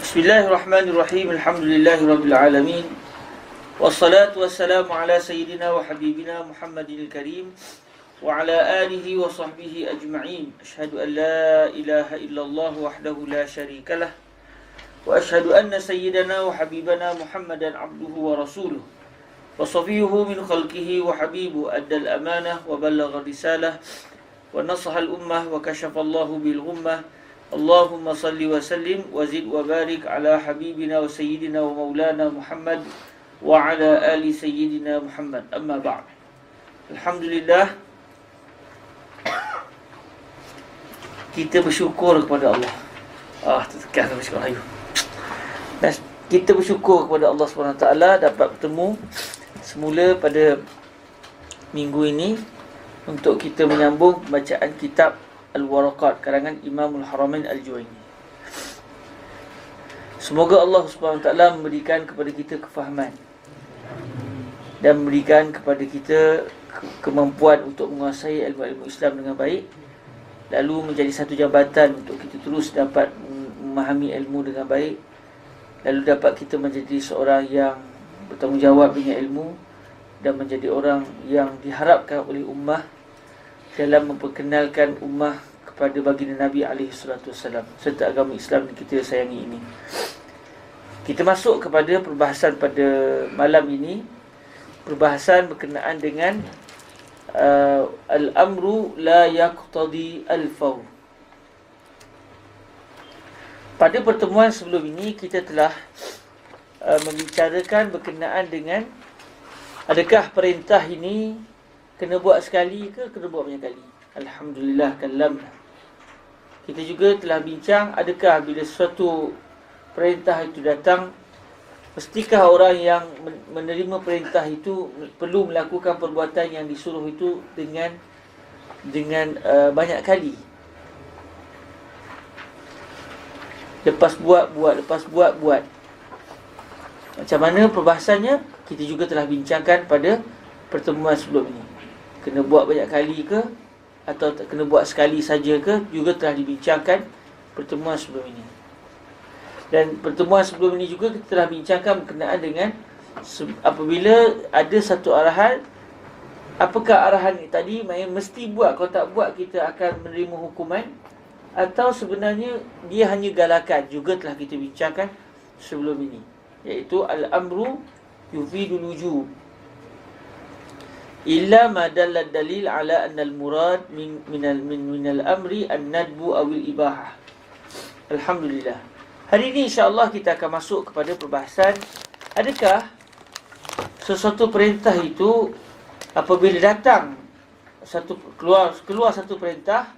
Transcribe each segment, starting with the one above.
Bismillahirrahmanirrahim. Alhamdulillahirabbil alamin. Wassalatu wassalamu ala sayyidina wa habibina Muhammadil karim wa ala alihi wa sahbihi ajma'in. Asyhadu an la ilaha illallah wahdahu la syarikalah wa asyhadu anna sayyidana wa habibana Muhammadan abduhu wa rasuluh wa safiyuhu min khalqihi wa habibu addal amanah wa ballagha risalah wa nasaha al ummah wa kashafa Allahu bil ghummah. Allahumma salli wa sallim wa zid wa barik ala habibina wa sayyidina wa maulana Muhammad wa ala ali sayyidina Muhammad. Amma ba'd. Alhamdulillah, kita bersyukur kepada Allah. Tertekan sama sikit ayu. Dan kita bersyukur kepada Allah SWT dapat bertemu semula pada minggu ini untuk kita menyambung bacaan kitab Al-Waraqat karangan Imamul Haramain Al-Juwaini. Semoga Allah SWT memberikan kepada kita kefahaman dan memberikan kepada kita kemampuan untuk menguasai ilmu-ilmu Islam dengan baik, lalu menjadi satu jabatan untuk kita terus dapat memahami ilmu dengan baik, lalu dapat kita menjadi seorang yang bertanggungjawab dengan ilmu dan menjadi orang yang diharapkan oleh ummah dalam memperkenalkan ummah kepada baginda Nabi SAW serta agama Islam yang kita sayangi ini. Kita masuk kepada perbahasan pada malam ini. Perbahasan berkenaan dengan al-amru la yaqtadi al-fawr. Pada pertemuan sebelum ini kita telah membicarakan berkenaan dengan adakah perintah ini kena buat sekali ke kena buat banyak kali. Alhamdulillah kalam. Kita juga telah bincang adakah bila sesuatu perintah itu datang, mestikah orang yang menerima perintah itu perlu melakukan perbuatan yang disuruh itu dengan banyak kali. Lepas buat. Macam mana perbahasannya kita juga telah bincangkan pada pertemuan sebelum ini. Kena buat banyak kali ke atau kena buat sekali saja ke juga telah dibincangkan pertemuan sebelum ini. Dan pertemuan sebelum ini juga kita telah bincangkan berkenaan dengan apabila ada satu arahan, apakah arahan ini tadi mesti buat, kalau tak buat kita akan menerima hukuman, atau sebenarnya dia hanya galakan, juga telah kita bincangkan sebelum ini, iaitu al-amru yufidul wujub illa ma dalla dalil ala anna al-murad min al-amri an-nadbu aw al-ibahah. Alhamdulillah. Hari ini insya-Allah kita akan masuk kepada perbahasan adakah sesuatu perintah itu apabila datang keluar satu perintah,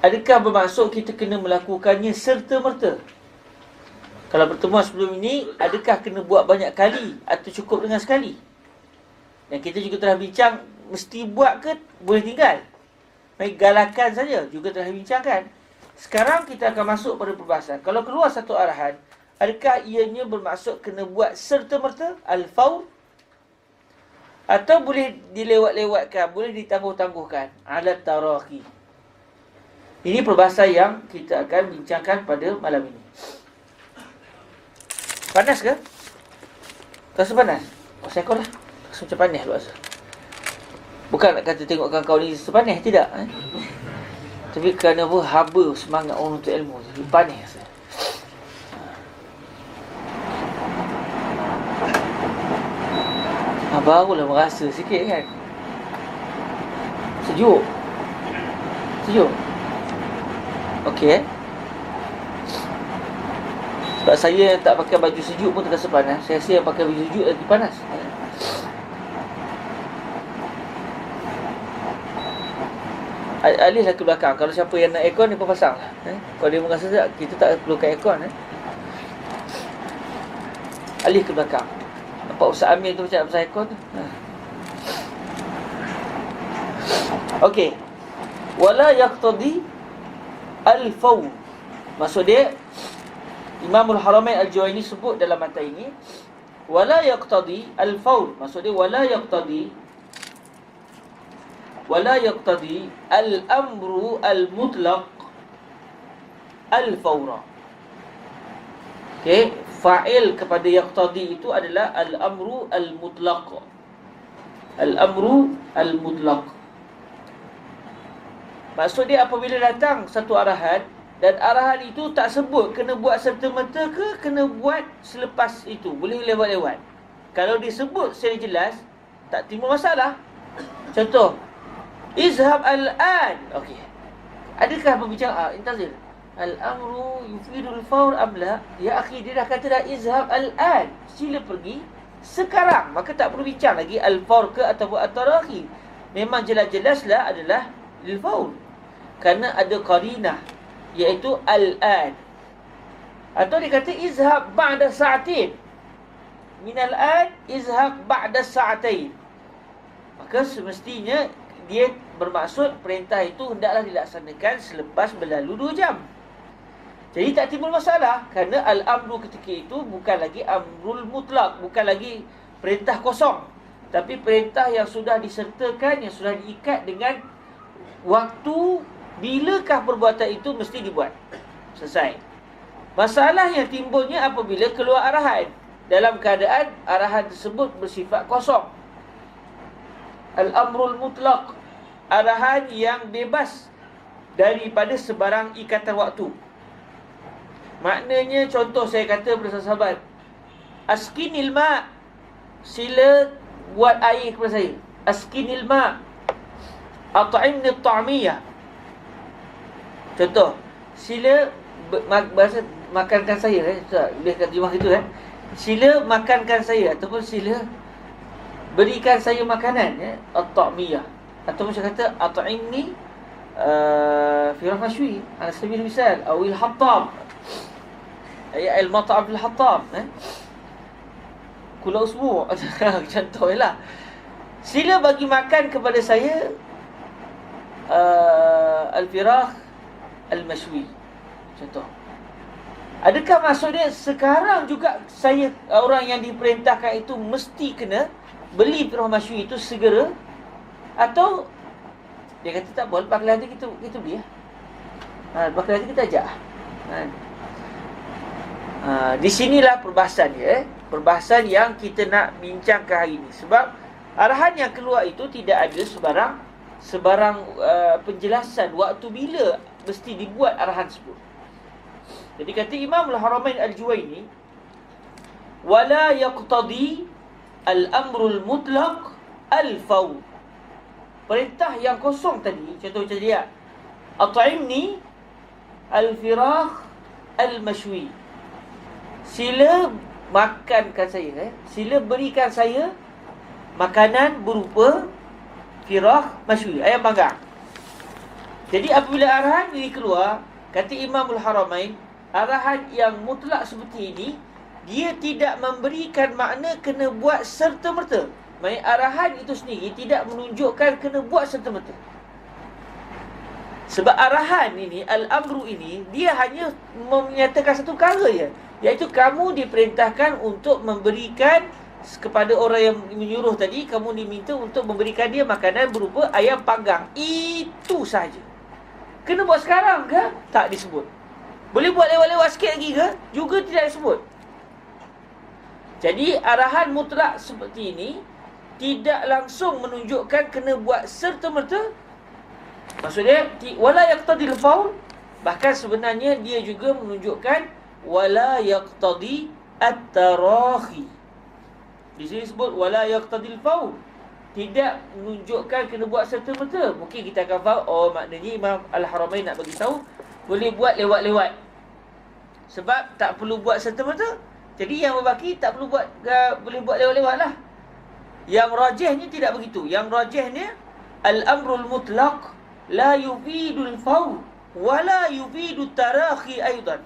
adakah bermaksud kita kena melakukannya serta-merta? Kalau pertemuan sebelum ini, adakah kena buat banyak kali atau cukup dengan sekali? Dan kita juga telah bincang, mesti buat ke boleh tinggal? Baik, galakan saja juga telah bincangkan. Sekarang kita akan masuk pada perbahasan. Kalau keluar satu arahan, adakah ianya bermaksud kena buat serta-merta, al-fawr? Atau boleh dilewat-lewatkan, boleh ditangguh-tangguhkan, ala taraqi? Ini perbahasan yang kita akan bincangkan pada malam ini. Panas ke? Rasa panas? Pasal kau lah. Rasa macam panas lu rasa. Bukan nak kata tengok kau ni sepanas, tidak. Tapi kerana apa? Haba semangat orang untuk ilmu. Jadi panas rasa. Barulah merasa sikit kan. Sejuk. Okey. Sebab saya yang tak pakai baju sejuk pun terasa panas. Saya rasa yang pakai baju sejuk lagi panas. Alihlah ke belakang. Kalau siapa yang nak aircon, dia pun pasang lah. Kalau dia merasa tak, kita tak perlukan aircon. Alih ke belakang. Nampak Ustaz Amir tu macam nak pasang aircon tu. Okey. Wala yaqtadi al-fawr. Maksud dia, Imamul Haramain Al-Juwaini sebut dalam matan ini, wala yaqtadi al-fawr. Maksud dia wala yaqtadi al-amru al-mutlaq al-fawra. Okey, fa'il kepada yaqtadi itu adalah al-amru al-mutlaq. Al-amru al-mutlaq. Maksud dia apabila datang satu arahan dan arahan itu tak sebut kena buat serta-merta ke kena buat selepas itu, boleh lewat-lewat. Kalau disebut secara jelas, tak timbul masalah. Contoh, izhab al-an. Okey. Adakah pembicaraan intazir? Al-amru yufidul fawr am la? Ya akhi, dia dah kata dah izhab al-an. Sila pergi sekarang. Maka tak perlu bincang lagi al-fawr ke ataupun at-tarahi. Memang jelas-jelaslah adalah lil-fawr. Kerana ada qarinah, iaitu al-an. Atau dia kata izhab ba'da sa'atin. Min al-an izhab ba'da sa'atain. Maka semestinya dia bermaksud perintah itu hendaklah dilaksanakan selepas berlalu 2 jam. Jadi tak timbul masalah, kerana al-amru ketika itu bukan lagi amrul mutlak, bukan lagi perintah kosong, tapi perintah yang sudah disertakan, yang sudah diikat dengan waktu bilakah perbuatan itu mesti dibuat. Selesai. Masalah yang timbulnya apabila keluar arahan dalam keadaan arahan tersebut bersifat kosong. Al-amrul mutlaq, arahan yang bebas daripada sebarang ikatan waktu. Maknanya, contoh saya kata kepada sahabat, askinil ma', sila buat air kepada saya. Askinil ma', at'imni at-ta'miyah. Contoh, sila bahasa makankan saya, boleh terjemah gitu kan? Sila makankan saya ataupun sila berikan saya makanan, at-ta'miyah. Ataupun saya kata at'imni firah mashwi ala sabil misal, awil hattab, ay al-mat'am fil hattab, kula usbu'. Contohlah, sila bagi makan kepada saya al-firah al-mashwi. Contoh. Adakah maksudnya sekarang juga saya, orang yang diperintahkan itu mesti kena beli firah mashwi itu segera? Atau dia kata tak boleh, bakal nanti kita beli ya. Bakal nanti kita ajak. Di sinilah perbahasan dia, perbahasan yang kita nak bincangkan hari ini. Sebab arahan yang keluar itu tidak ada sebarang penjelasan waktu bila mesti dibuat arahan tersebut. Jadi kata Imam Al-Haramain Al-Juwaini, wala yaqtadi al-amrul mutlaq al-fawr. Perintah yang kosong tadi, contoh macam dia, at'imni al-firah al-mashwi. Sila makankan saya, sila berikan saya makanan berupa firah mashwi, ayam panggang. Jadi apabila arahan ini keluar, kata Imamul Haramain, arahan yang mutlak seperti ini, dia tidak memberikan makna kena buat serta-merta. Maksudnya arahan itu sendiri tidak menunjukkan kena buat serta-merta. Sebab arahan ini, al-amru ini, dia hanya menyatakan satu perkara je, iaitu kamu diperintahkan untuk memberikan kepada orang yang menyuruh tadi, kamu diminta untuk memberikan dia makanan berupa ayam panggang. Itu sahaja. Kena buat sekarang ke? Tak disebut. Boleh buat lewat-lewat sikit lagi ke? Juga tidak disebut. Jadi arahan mutlak seperti ini tidak langsung menunjukkan kena buat serta-merta. Maksudnya wala yaqtadil fawr, bahkan sebenarnya dia juga menunjukkan wala yaqtadi at-tarahi. Di sini sebut wala yaqtadil fawr, tidak menunjukkan kena buat serta-merta. Mungkin kita akan faham, oh maknanya Imam Al-Haramain nak bagi tahu boleh buat lewat-lewat. Sebab tak perlu buat serta-merta. Jadi yang berbaki tak perlu buat, boleh buat lewat-lewat lah. Yang rajihnya tidak begitu. Yang rajihnya al-amrul mutlaq la yufidul fawr wa la yufidut tarakhi aidan.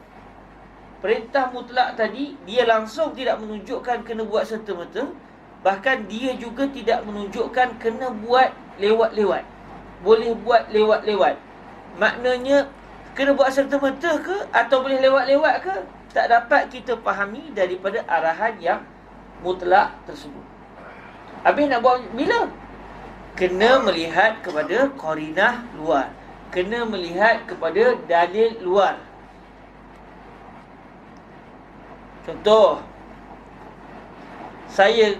Perintah mutlak tadi dia langsung tidak menunjukkan kena buat serta-merta, bahkan dia juga tidak menunjukkan kena buat lewat-lewat. Boleh buat lewat-lewat. Maknanya kena buat serta-merta ke atau boleh lewat-lewat ke, tak dapat kita fahami daripada arahan yang mutlak tersebut. Habis nak buat bila? Kena melihat kepada qarinah luar, kena melihat kepada dalil luar. Contoh, saya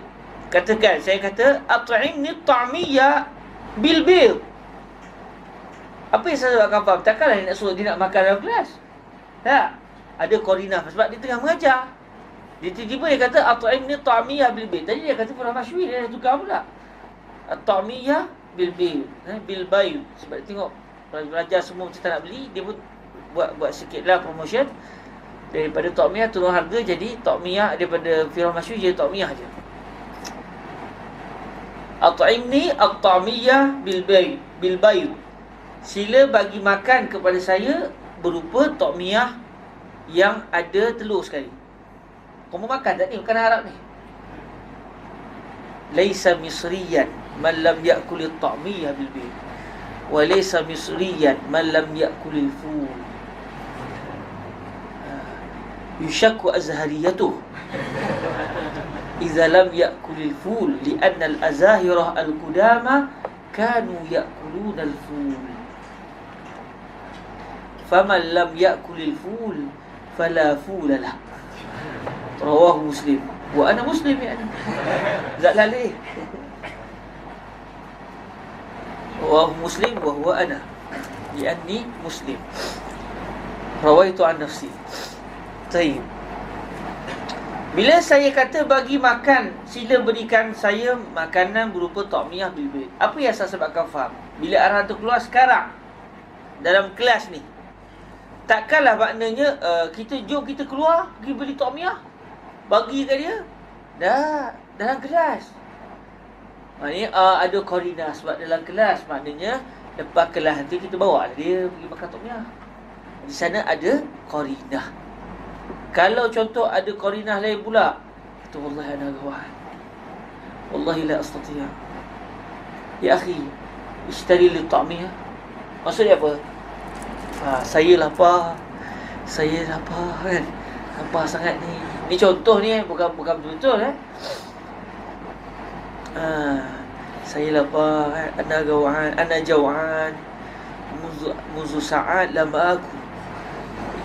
kata at'imni ta'miyah bil bil. Apa yang saya akan faham? Takkanlah dia nak suruh dia nak makan dalam kelas. Tak. Ada korinah sebab dia tengah mengajar. Dia tiba-tiba dia kata at'imni ta'miyah bil bil. Tadi dia kata Pulau Masywi, dia dah tukar pula. At-ta'miyah bil bil, bil bayt. Sebab dia tengok pelajar semua mesti tak nak beli, dia pun buat sikitlah promotion. Daripada ta'miyah turun harga jadi ta'miyah, daripada Firah Masywi jadi ta'miyah je. At'imni at-ta'miyah bil bayt. Sila bagi makan kepada saya berupa ta'miyah yang ada telur sekali. Kamu makan tak ni? Makanan Arab ni. Laisa misriyan man lam ya'kul at-ta'miyah bil bayt. Wa laisa misriyan man lam ya'kul al-ful. Yushakku azhariyatuh idza lam ya'kul al-ful li'anna al-azahirah al-qudama kanu ya'kuluna al-ful. Faman lam ya'kul al-ful fala fula lah. Rawahu Muslim. Wa ana muslim ya. Zalali. Rawahu Muslim wa huwa ana. Li'anni muslim. Rawaitu an nafsi. Baik. Bila saya kata bagi makan, sila berikan saya makanan berupa ta'miyah bil bayt. Apa yang saya sebabkan faham? Bila arahan tu keluar sekarang dalam kelas ni, takkanlah maknanya jom kita keluar pergi beli ta'miyah, bagi ke dia. Dah dalam kelas. Maknanya ada koordinat sebab dalam kelas, maknanya lepas kelas nanti kita bawa dia pergi makan ta'miyah. Di sana ada koordinat. Kalau contoh ada korinah lain pula, kata wallahi ana gawan, wallahi la astati'. Ya akhi, ishtari li ta'miyah. Maksudnya apa? Saya lapar kan. Lapar sangat ni. Ni contoh ni bukan betul saya lapar kan. Ana jawan. Muzu sa'at lam aku.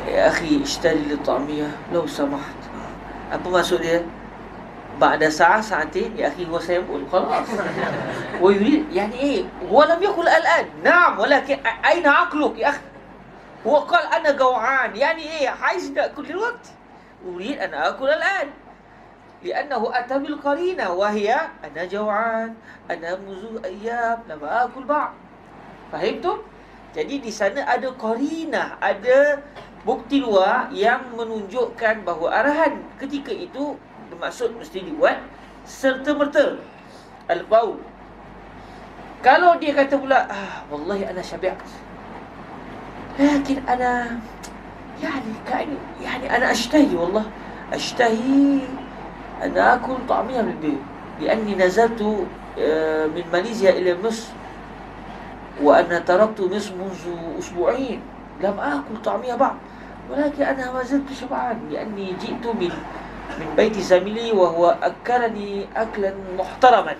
Ya akhi, ishtari li ta'miyah law samaht. Apa maksud dia? Ba'da sa'atin ya akhi huwa sayaqul khalas. Wa yurid yani huwa lam yaqul al'an. Na'am, walakin aina aqluk ya akhi? Huwa qala ana gaw'an. Yani عايز ناكل دلوقتي. أريد أن آكل الآن. لأنه أتى بالقرينة وهي أنا جوعان. أنا منذ أيام لم آكل بعد. Fahimtum? Jadi di sana ada qarinah, ada bukti luar yang menunjukkan bahawa arahan ketika itu bermaksud mesti dibuat serta-merta. Al-Baul. Kalau dia kata pula, wallahi ana syabi'at. Lakin ana يعني أنا أشتهي والله أشتهي أن أكل طعمية بالبيت لأني نزلت من ماليزيا إلى مصر وأنا تركت مصر منذ أسبوعين لم أكل طعمية بعد ولكن أنا ما زلت شبعان لأني جئت من بيت زميلي وهو أكلني أكلا محترما.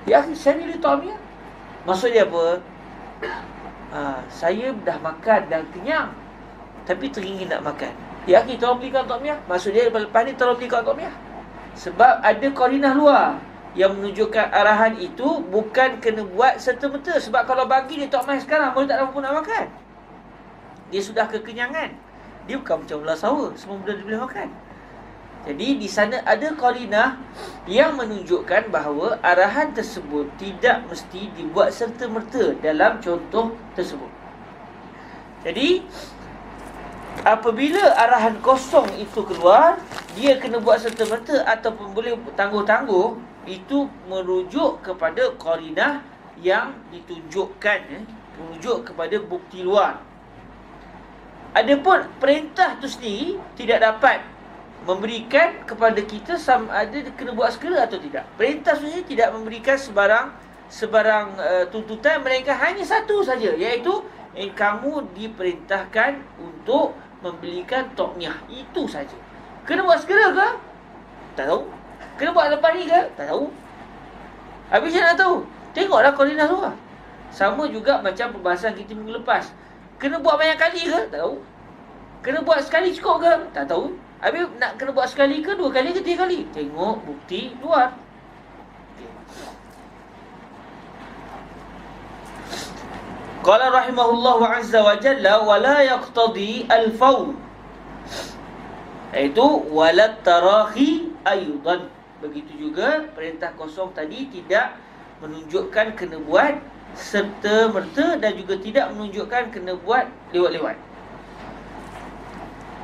Ya akhi, saya ni طعمية. Maksudnya apa? Saya dah makan dan kenyang, tapi teringin nak makan. Ya akhi, tolong belikan ta'miyah. Maksud dia lepas ni tolong belikan ta'miyah. Sebab ada qarinah luar yang menunjukkan arahan itu bukan kena buat serta-merta. Sebab kalau bagi dia ta'miyah sekarang, boleh tak mampu nak makan. Dia sudah kekenyangan. Dia bukan macam ular sawah, semua benda dia boleh makan. Jadi di sana ada qarinah yang menunjukkan bahawa arahan tersebut tidak mesti dibuat serta-merta dalam contoh tersebut. Jadi apabila arahan kosong itu keluar, dia kena buat serta-merta ataupun boleh tangguh-tangguh, itu merujuk kepada qarinah yang ditunjukkan, merujuk kepada bukti luar. Adapun perintah itu sendiri tidak dapat memberikan kepada kita sama ada kena buat segera atau tidak. Perintah sendiri tidak memberikan sebarang tuntutan, melainkan hanya satu saja, iaitu kamu diperintahkan untuk membelikan ta'miyah. Itu saja. Kena buat segera ke? Tak tahu. Kena buat lepas ni ke? Tak tahu. Habis saya nak tahu. Tengoklah qarinah luar. Sama juga macam perbahasan kita minggu lepas. Kena buat banyak kali ke? Tak tahu. Kena buat sekali cukup ke? Tak tahu. Habis nak kena buat sekali ke, 2 kali ke, 3 kali? Tengok bukti luar. Qala rahimahullahu azza wa jalla wa la yaqtadi al-fawl, iaitu walat tarahi aydan. Begitu juga perintah kosong tadi tidak menunjukkan kena buat serta merta dan juga tidak menunjukkan kena buat lewat-lewat.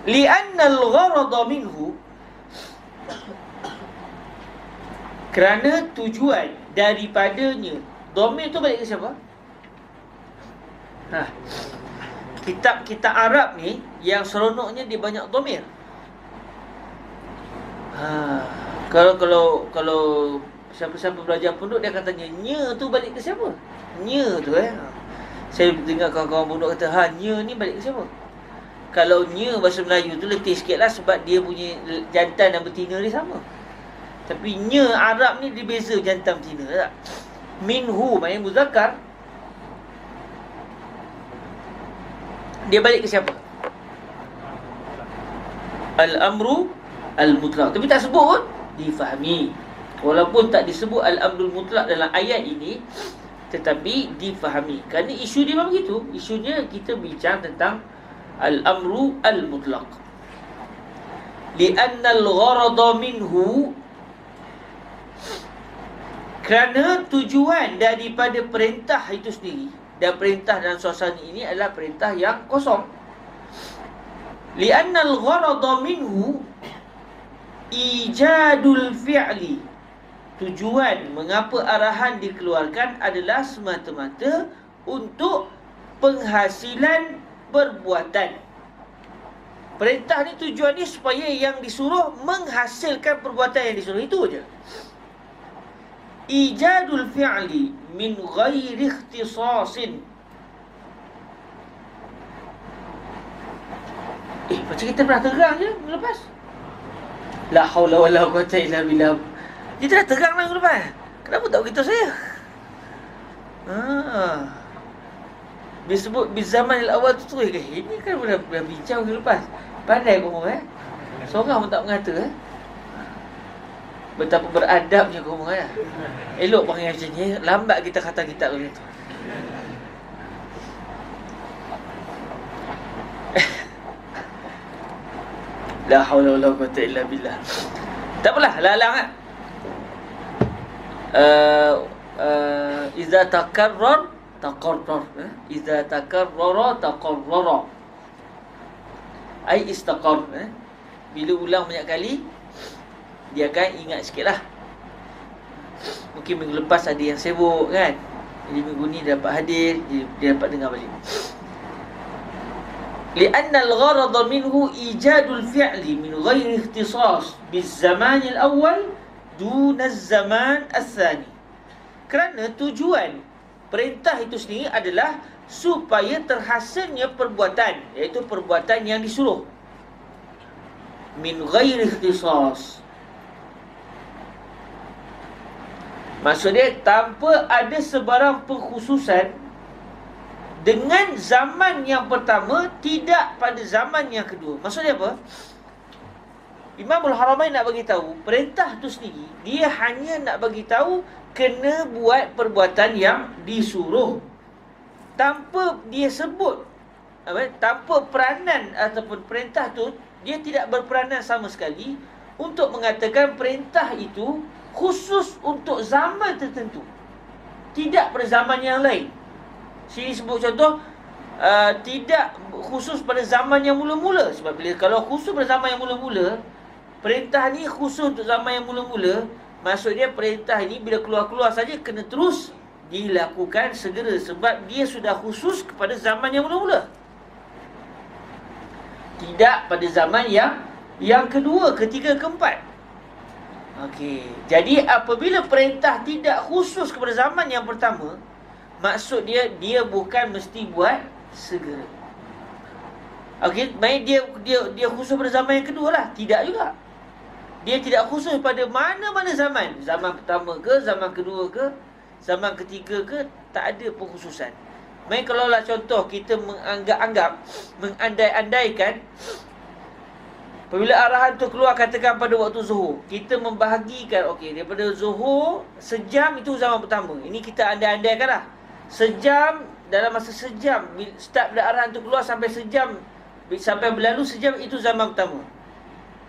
Li'anna al-gharada minhu, kerana tujuan daripadanya. Dhamir tu balik ke siapa? Kitab-kitab Arab ni yang seronoknya dia banyak dhamir. Kalau siapa-siapa belajar pondok, dia akan tanya, nya tu balik ke siapa? Nya tu saya dengar kawan-kawan pondok kata, nya ni balik ke siapa? Kalau nya bahasa Melayu tu letih sikit lah, sebab dia punya jantan dan betina dia sama. Tapi nya Arab ni dia beza jantan betina tak? Minhu maknanya muzakkar, dia balik ke siapa? Al-amru al-mutlaq. Tapi tak sebut pun, difahami. Walaupun tak disebut al-amrul mutlaq dalam ayat ini, tetapi difahami. Kerana isu dia memang begitu. Isunya kita bincang tentang al-amru al-mutlaq. Li'anna al-gharada minhu, kerana tujuan daripada perintah itu sendiri, dan perintah dalam suasana ini adalah perintah yang kosong. Li'anna al-gharada minhu ijadul fi'li, tujuan mengapa arahan dikeluarkan adalah semata-mata untuk penghasilan perbuatan. Perintah ni tujuan ni supaya yang disuruh menghasilkan perbuatan yang disuruh, itu je. Ijadul fi'li min ghairi ikhtisasin. Macam kita pernah terang je minggu lepas. La haula wala quwata illa billah. Kita dah terang minggu lepas. Kenapa tak beritahu saya? Disebut bizaman al-awal tu ini kan dah bincang minggu lepas. Pandai kau seorang pun tak mengata betapa beradabnya kau elok panggil macam ni. Lambat kita kata kitab macam tu. La haula wala quwata illa billah. Tak apalah, lalang iza takarrar taqarrar, iza takarrara taqarrara, ai istaqar. Bila ulang banyak kali, dia akan ingat sikit lah. Mungkin minggu lepas ada yang sibuk kan, jadi minggu ni dia dapat hadir, dia dapat dengar balik. Li'anna al-gharada minhu ijadul fi'li min ghairi ikhtisas biz-zaman al-awwal dun az-zaman al-thani. Kerana tujuan perintah itu sendiri adalah supaya terhasilnya perbuatan, iaitu perbuatan yang disuruh. Min ghairi ikhtisas, maksudnya tanpa ada sebarang pengkhususan dengan zaman yang pertama, tidak pada zaman yang kedua. Maksudnya apa? Imamul Haramain nak bagi tahu, perintah tu sendiri dia hanya nak bagi tahu kena buat perbuatan yang disuruh, tanpa dia sebut tanpa peranan ataupun perintah tu, dia tidak berperanan sama sekali untuk mengatakan perintah itu khusus untuk zaman tertentu, tidak pada zaman yang lain. Sini sebut contoh, tidak khusus pada zaman yang mula-mula. Sebab bila kalau khusus pada zaman yang mula-mula, perintah ni khusus untuk zaman yang mula-mula, maksudnya perintah ini bila keluar-keluar saja kena terus dilakukan segera, sebab dia sudah khusus kepada zaman yang mula-mula, tidak pada zaman yang kedua, ketiga, keempat. Okey, jadi apabila perintah tidak khusus kepada zaman yang pertama, maksud dia bukan mesti buat segera. Okey, baik dia khusus pada zaman yang kedua lah, tidak juga. Dia tidak khusus pada mana-mana zaman, zaman pertama ke, zaman kedua ke, zaman ketiga ke, tak ada pengkhususan. Baik, kalau lah contoh kita menganggap-anggap, mengandai-andaikan Apabila arahan tu keluar, katakan pada waktu zuhur, kita membahagikan, okey, daripada zuhur sejam itu zaman pertama. Ini kita andai-andaikan lah. Sejam, dalam masa sejam, start bila arahan tu keluar sampai sejam, sampai berlalu sejam, itu zaman pertama.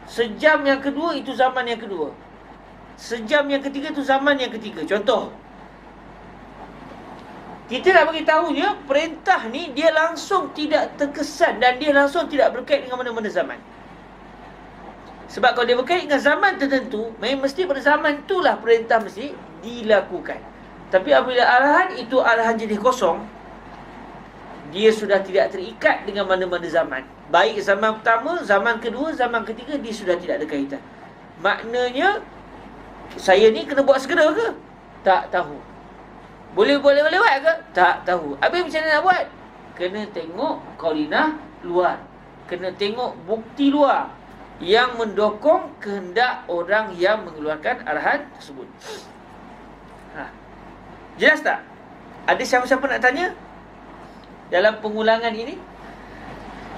Sejam yang kedua, itu zaman yang kedua. Sejam yang ketiga, itu zaman yang ketiga. Contoh, kita nak bagi tahu dia, perintah ni dia langsung tidak terkesan dan dia langsung tidak berkait dengan mana-mana zaman. Sebab kalau dia berkait dengan zaman tertentu, mesti pada zaman itulah perintah mesti dilakukan. Tapi apabila arahan itu arahan jenis kosong, dia sudah tidak terikat dengan mana-mana zaman. Baik zaman pertama, zaman kedua, zaman ketiga, dia sudah tidak ada kaitan. Maknanya, saya ni kena buat segera ke? Tak tahu. Boleh lewat ke? Tak tahu. Habis macam mana nak buat? Kena tengok qarinah luar. Kena tengok bukti luar yang mendukung kehendak orang yang mengeluarkan arahan tersebut. Jelas tak? Ada siapa-siapa nak tanya dalam pengulangan ini?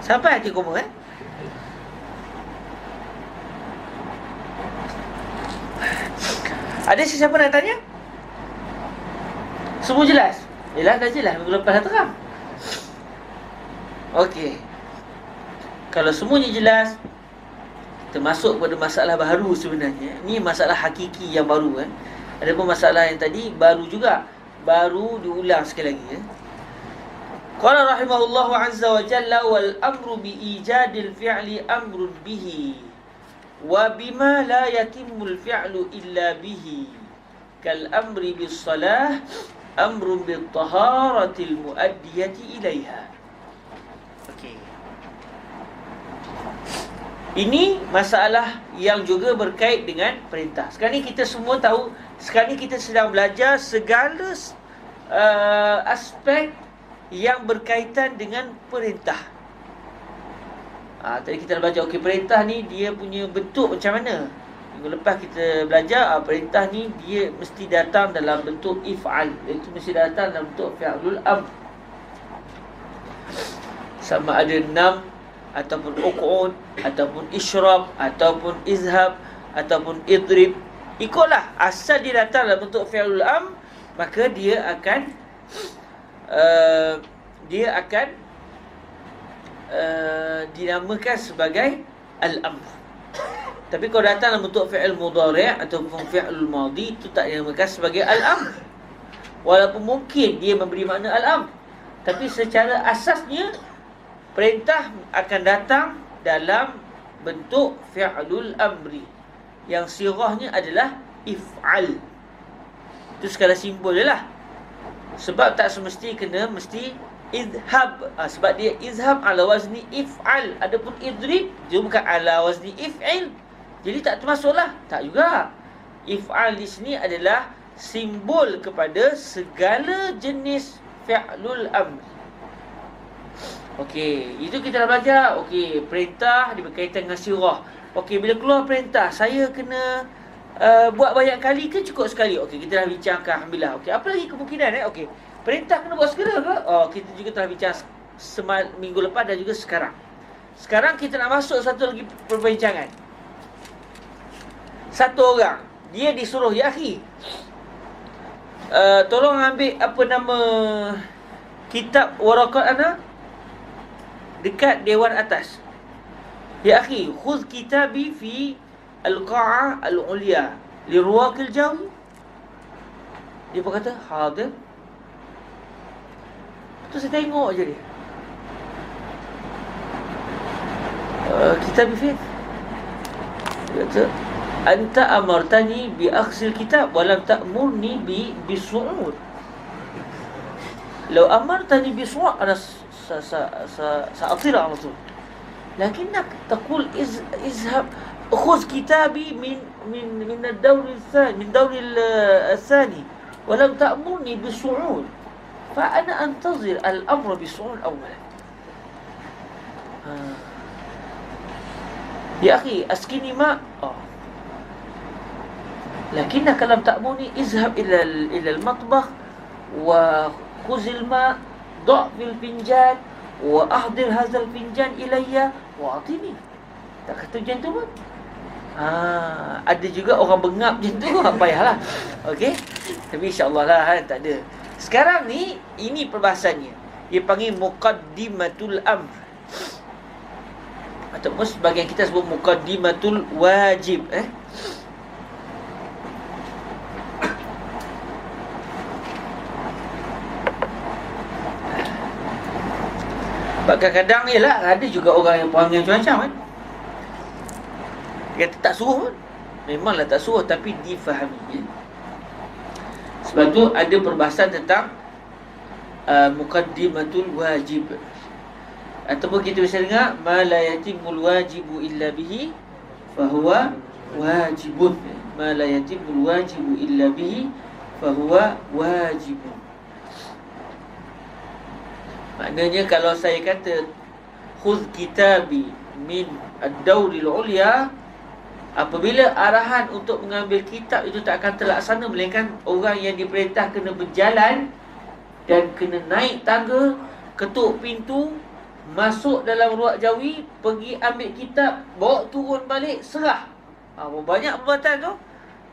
Sampai hati koma, Ada siapa nak tanya? Semua jelas? Yelah, dah jelas. Minggu lepas dah terang. Okey. Kalau semuanya jelas, kita masuk kepada masalah baru sebenarnya. Ni masalah hakiki yang baru, Ada pun masalah yang tadi baru juga. Baru diulang sekali lagi, Qala rahimahullahu azza wa jalla wal amru bi ijadil fi'li amrun bihi wa bima la yatimmul fi'lu illa bihi kal amri bis salah amrun bil taharatil muaddiyati ilaiha. Okey. Ini masalah yang juga berkait dengan perintah. Sekarang ni kita semua tahu, sekarang ni kita sedang belajar segala aspek yang berkaitan dengan perintah. Tadi kita belajar, okey, perintah ni dia punya bentuk macam mana? Minggu lepas kita belajar perintah ni dia mesti datang dalam bentuk if'al, iaitu mesti datang dalam bentuk fi'lul amr. Sama ada nam ataupun uqud ataupun isyrab ataupun izhab ataupun idrib, ikutlah asal dia datang dalam bentuk fi'lul amr, maka dia akan dinamakan sebagai al-amr. Tapi kalau datang dalam bentuk fi'il mudhari' ataupun fi'il madhi, itu tak dinamakan sebagai al-amr. Walaupun mungkin dia memberi makna al-amr, tapi secara asasnya perintah akan datang dalam bentuk fi'lul amri, yang sirahnya adalah if'al. Itu sekadar simbol je lah. Sebab tak semesti kena mesti izhab. Sebab dia izhab ala wazni if'al. Adapun idrib dia bukan ala wazni if'il, jadi tak termasuklah. Tak juga. If'al di sini adalah simbol kepada segala jenis fi'lul amr. Okey, itu kita dah belajar. Okey, perintah dia berkaitan dengan sirah. Okey, bila keluar perintah, saya kena buat banyak kali ke cukup sekali? Okey, kita dah bincangkan, alhamdulillah. Okey, apa lagi kemungkinan Okey, perintah kena buat segera ke? Kita juga telah bincang minggu lepas dan juga sekarang. Sekarang kita nak masuk satu lagi perbincangan. Satu orang, dia disuruh, ya akhi, tolong ambil apa nama kitab waraqat ana dekat dewan atas. Ya akhi, khudh kitabi fi al-qa'ah al-ulya li ruwaqil jawi. Dia pun kata, hadir. Tu saya tengok je dia. Kitab fi. Dia kata, anta amartani bi akhzil kitab wa lam ta'murni bi su'ud. Law amartani bi su'ud ana سأطير على طول، لكنك تقول اذهب خذ كتابي من الدور الثاني، من دور الثاني، ولم تأمرني بالصعود، فأنا أنتظر الأمر بالصعود أولا. يا أخي أسقني ماء، لكنك لم تأمرني اذهب إلى المطبخ وخذ الماء، ضع في الفنجان وأحضر هذا الفنجان إلي وأعطيني. Tak kata macam tu pun. Ada juga orang bengap macam tu, tak payahlah. Okey. Tapi insya-Allah lah tak ada. Sekarang ni ini perbahasannya. Dia panggil muqaddimatul amr. Ataupun sebagian kita sebut muqaddimatul wajib. Kadang-kadang ialah ada juga orang yang perangai macam-macam kan. Dia kata tak suruh pun. Memanglah tak suruh, tapi difahami ya. Sebab tu ada perbahasan tentang muqaddimatul wajib. Ataupun kita bisa dengar ma la yatimul wajibu illa bihi fahuwa wajibun. Ma la yatimul wajibu illa bihi fahuwa wajibun. Maknanya kalau saya kata khudh kitabi min ad-dauril ulya, apabila arahan untuk mengambil kitab itu tak akan terlaksana, melainkan orang yang diperintah kena berjalan dan kena naik tangga, ketuk pintu, masuk dalam ruang jawi, pergi ambil kitab, bawa turun balik, serah. Banyak perbuatan tu.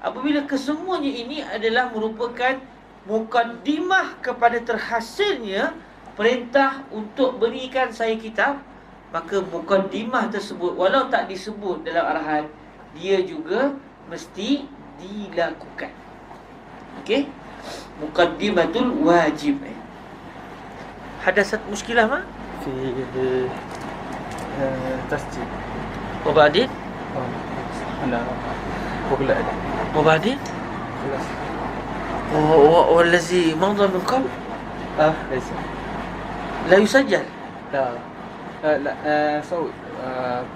Apabila kesemuanya ini adalah merupakan mukaddimah kepada terhasilnya perintah untuk berikan saya kitab, maka mukaddimah tersebut walau tak disebut dalam arahan, dia juga mesti dilakukan. Okey? Muqaddimatul wajib. Hadasat muskilah ma? Fi tasjid. Wabadin? Ana بقول وبعدين خلاص والذي مضى من قبل ليس لا يسجل. لا صوت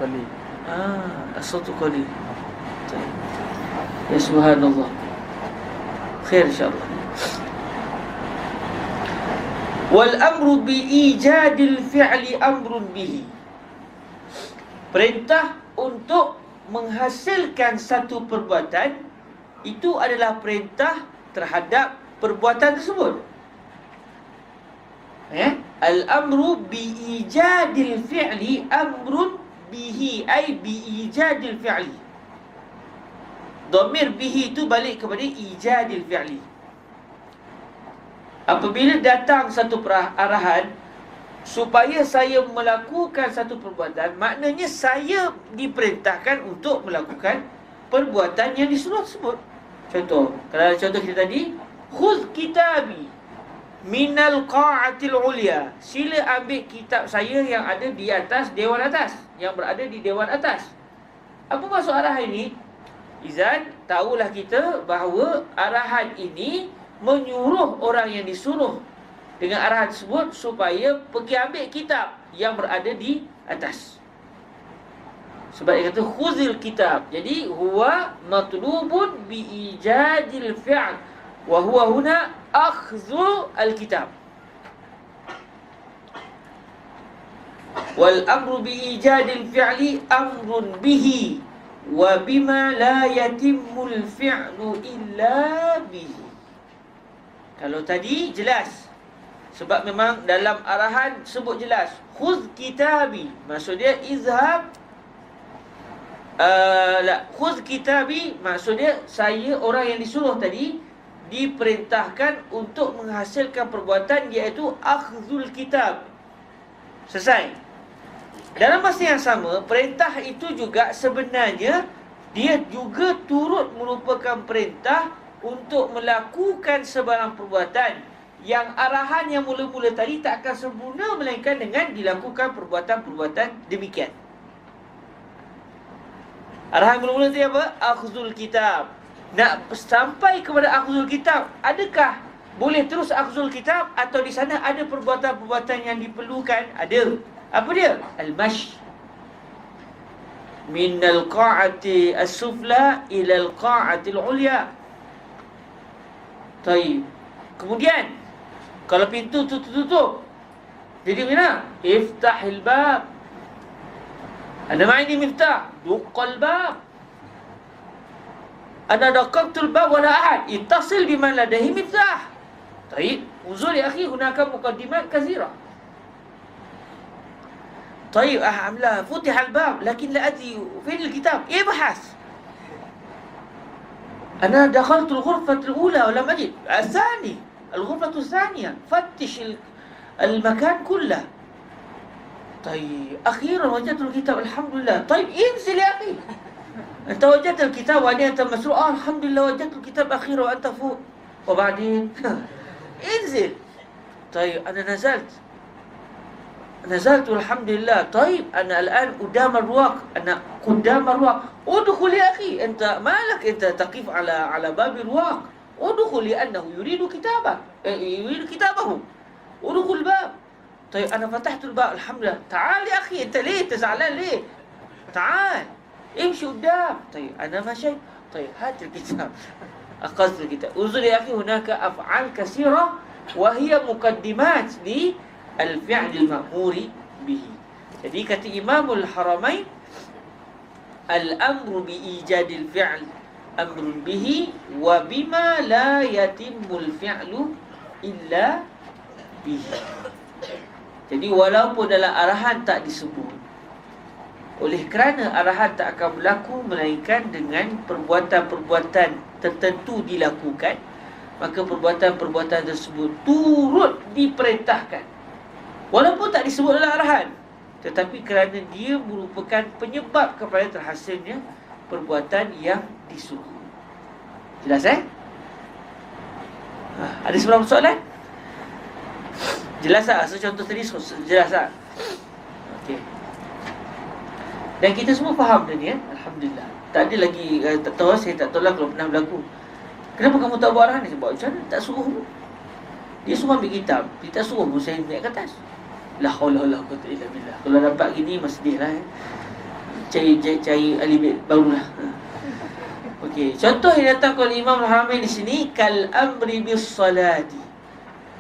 قليل. الصوت قليل. طيب يا سبحان الله. خير إن شاء الله. والأمر بإيجاد الفعل أمر به. Perintah untuk menghasilkan satu perbuatan itu adalah perintah terhadap perbuatan tersebut. Al-amru biijadil fi'li amrun bihi, ay biijadil fi'li. Dhamir bihi itu balik kepada ijadil fi'li. Apabila datang satu arahan supaya saya melakukan satu perbuatan, maknanya saya diperintahkan untuk melakukan perbuatan yang disuruh tersebut. Contoh, kalau contoh kita tadi, khudh kitabi minal qa'atil ulya, sila ambil kitab saya yang ada di atas dewan atas, yang berada di dewan atas. Apa maksud arahan ini? Izan, tahulah kita bahawa arahan ini menyuruh orang yang disuruh dengan arahan tersebut supaya pergi ambil kitab yang berada di atas. Sebab dia kata khuzil kitab. Jadi huwa matlubun biijadil fi'l wa huwa huna akhdhu al-kitab. Wal amru biijadil fi'li amrun bihi wa bima la yatimmul fi'lu illa bihi. Kalau tadi jelas, sebab memang dalam arahan sebut jelas khudh kitabi, maksud dia izhab. Khudh kitabi maksud dia saya, orang yang disuruh tadi, diperintahkan untuk menghasilkan perbuatan iaitu akhdhul kitab. Selesai. Dalam masa yang sama, perintah itu juga sebenarnya dia juga turut merupakan perintah untuk melakukan sebarang perbuatan yang arahan yang mula-mula tadi tak akan sempurna melainkan dengan dilakukan perbuatan-perbuatan demikian. Arahan mula-mula tadi apa? Akhdhul kitab. Nak sampai kepada akhdhul kitab, adakah boleh terus akhdhul kitab atau di sana ada perbuatan-perbuatan yang diperlukan? Ada. Apa dia? Al-mash min al-qa'ati as-sufla ila al-qa'ati al-ulya. Baik. Kemudian kalau pintu tutup, jadi mana? Iftahil bab. Ana ma'ini miftah. Duqal bab. Ana daqaqtul bab wa la ahad. Ittasil biman ladaihi miftah. Baik. Unzur ya akhi, hunaka muqaddimat kathira. طيب لا فتح الباب لكن لا أدري فين الكتاب، ابحث. أنا دخلت الغرفة الأولى ولم أجد الثاني، الغرفة الثانية، فتش المكان كله. طيب أخيرا وجدت الكتاب، الحمد لله. طيب انزل يا أخي، أنت وجدت الكتاب وبعدين أنت مسروق. الحمد لله وجدت الكتاب أخيرا وأنت فوق، وبعدين انزل. طيب أنا نزلت والحمد لله. طيب أنا الآن قدام الرواق، ادخل يا أخي، أنت مالك، أنت تقف على باب الرواق، ادخل لأنه يريد كتابه، ادخل الباب. طيب أنا فتحت الباب الحمد لله. تعال يا أخي، أنت ليه زعلان ليه؟ تعال امشي قدام. طيب أنا مشيت. طيب هات الكتاب. أخذت الكتاب. انظر يا أخي، هناك أفعال كثيرة وهي مقدمات للفعل المأمور به. Jadi kata Imamul Haramain, al-amru bi ijadil fi'l amrun bihi wa bima la yatimmul fi'lu illa bihi. Jadi walaupun dalam arahan tak disebut, oleh kerana arahan tak akan berlaku melainkan dengan perbuatan-perbuatan tertentu dilakukan, maka perbuatan-perbuatan tersebut turut diperintahkan walaupun tak disebut dalam arahan, tetapi kerana dia merupakan penyebab kepada terhasilnya perbuatan yang disuruh. Jelas ada seberapa soalan? Jelas tak? Contoh tadi jelas tak? Okey. Dan kita semua faham tadi Alhamdulillah. Tak ada lagi tak tahu, saya tak tahu lah kalau pernah berlaku. Kenapa kamu tak buat arahan ni? Saya buat macam mana? Tak suruh pun. Dia suruh ambil kitab, dia tak suruh pun saya naik ke atas. La haula wala quwwata illa billah. Kalau dapat gini sedihlah cari alibit barulah. Okey, contoh yang datang oleh Imam Al-Haramain di sini, kal amri bis salati.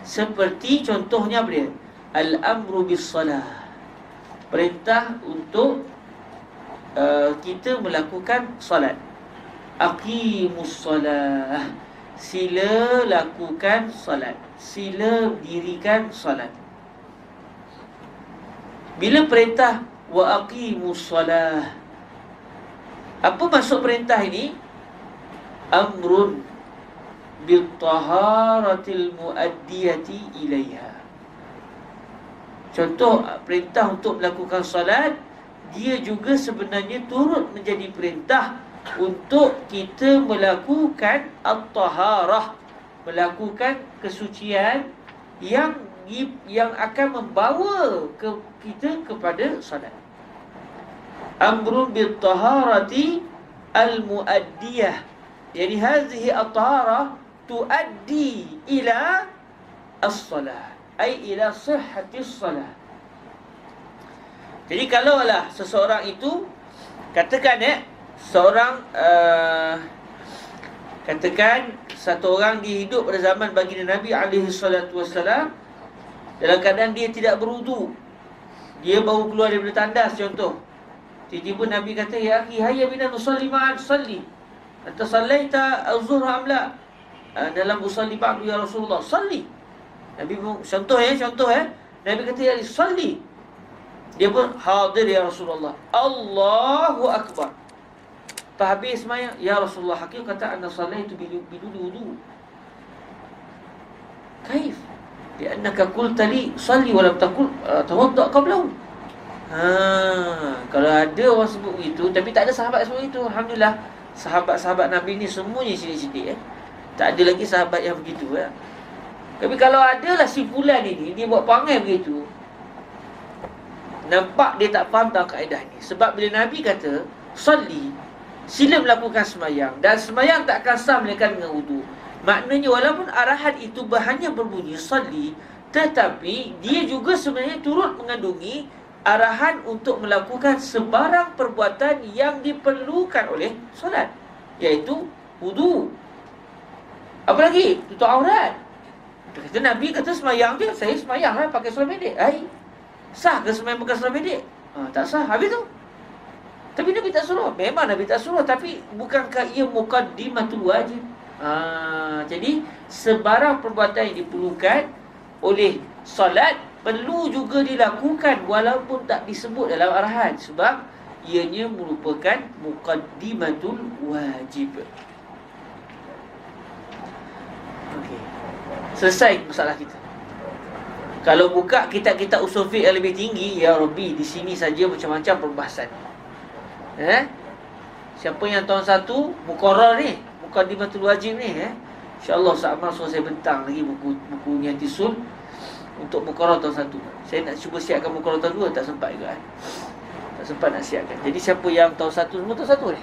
Seperti contohnya apa dia? Al-amru bis salah. Perintah untuk kita melakukan salat. Aqimus salah. Sila lakukan salat. Sila dirikan salat. Bila perintah wa aqimus salah, apa maksud perintah ini? Amrun bil taharatil muaddiyati ilaiha. Contoh perintah untuk melakukan salat, dia juga sebenarnya turut menjadi perintah untuk kita melakukan at-taharah, melakukan kesucian yang akan membawa kita kepada salat. Amrun bil taharati al muaddiyah. Jadi hadhihi at-taharah tuaddi ila as-salah, ay ila sihhati as-salah. Jadi kalaulah seseorang itu katakan katakan satu orang dia hidup pada zaman baginda Nabi alaihi salatu wassalam, dalam keadaan dia tidak berwudu, dia baru keluar daripada tandas contoh. Tiba-tiba Nabi kata, ya akhi, hayya bina nusalli ma'an salli. Anta sallaita az-zuhra am la? Dalam usalli ba'du ya Rasulullah, salli. Nabi contoh Nabi kata, ya salli. Dia pun hadir ya Rasulullah. Allahu akbar. Habis semayang, ya Rasulullah, hakim kata anda sallaitu biduni wudu. Kaif? Liannaka qulta li salli wa lam taqul tawadda qablahu. Kalau ada orang sebut begitu, tapi tak ada sahabat sebut itu, alhamdulillah. Sahabat-sahabat Nabi ni semuanya sidik-sidik tak ada lagi sahabat yang begitu Tapi kalau adalah si fulan ini, dia buat perangai begitu, nampak dia tak faham tentang kaedah ni. Sebab bila Nabi kata salli, sila melakukan semayang, dan semayang tak akan sah melainkan dengan wudu, maknanya walaupun arahan itu hanya berbunyi salli, tetapi dia juga sebenarnya turut mengandungi arahan untuk melakukan sebarang perbuatan yang diperlukan oleh solat, iaitu wudu. Apa lagi? Tutup aurat. Kata Nabi kata semayang dia, saya semayang lah pakai seluar pendek. Sah ke semayang pakai seluar pendek? Tak sah. Habis tu. Tapi Nabi tak suruh. Memang Nabi tak suruh, tapi bukankah ia muqaddimatul wajib? Jadi sebarang perbuatan yang diperlukan oleh solat perlu juga dilakukan walaupun tak disebut dalam arahan, sebab ianya merupakan muqaddimatul wajib. Okey. Selesai masalah kita. Kalau buka kitab-kitab usul fiqh yang lebih tinggi, ya Rabbi, di sini saja macam-macam perbahasan. Siapa yang tahun 1 muqarrar ni, muqaddimatul wajib ni, InsyaAllah Ustaz Amal suruh saya bentang lagi buku Nihayatul Usul untuk muqarrar tahun 1. Saya nak cuba siapkan muqarrar tahun 2, tak sempat juga tak sempat nak siapkan. Jadi siapa yang tahun 1, semua tahun 1 ni,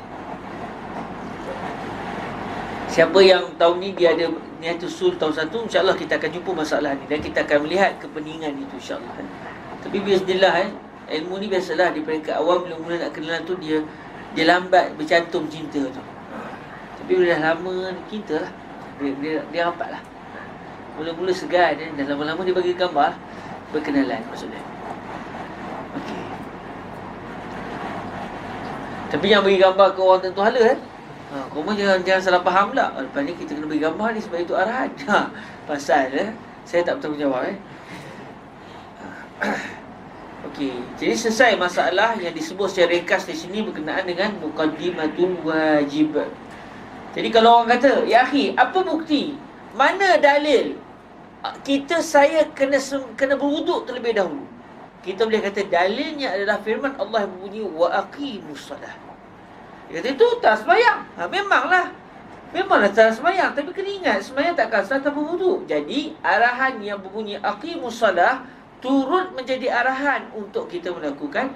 siapa yang tahun ni dia ada Nihayatul Usul tahun 1, insyaAllah kita akan jumpa masalah ni dan kita akan melihat kepeningan itu, insyaAllah. Tapi biasalah ilmu ni biasalah di peringkat awam, bila mula nak kenalan tu dia lambat bercantum cinta tu. Tapi bila dah lama cinta lah, dia rapat lah. Mula-mula segar dan lama-lama dia bagi gambar berkenalan maksudnya. Okey. Tapi yang bagi gambar ke orang tentu hala korang jangan salah faham lah. Lepas ni kita kena bagi gambar ni sebab itu arahan. Pasal saya tak bertanggungjawab Okey, jadi selesai masalah yang disebut secara ringkas di sini berkenaan dengan muqaddimatul wajib. Jadi kalau orang kata, ya akhi, apa bukti? Mana dalil? Saya kena berwuduk terlebih dahulu. Kita boleh kata dalilnya adalah firman Allah yang berbunyi wa aqimus salah. Dia kata itu tak sembahyang. Memanglah tak sembahyang, tapi kena ingat sembahyang takkan sah tanpa berwuduk. Jadi arahan yang berbunyi aqimus salah turut menjadi arahan untuk kita melakukan,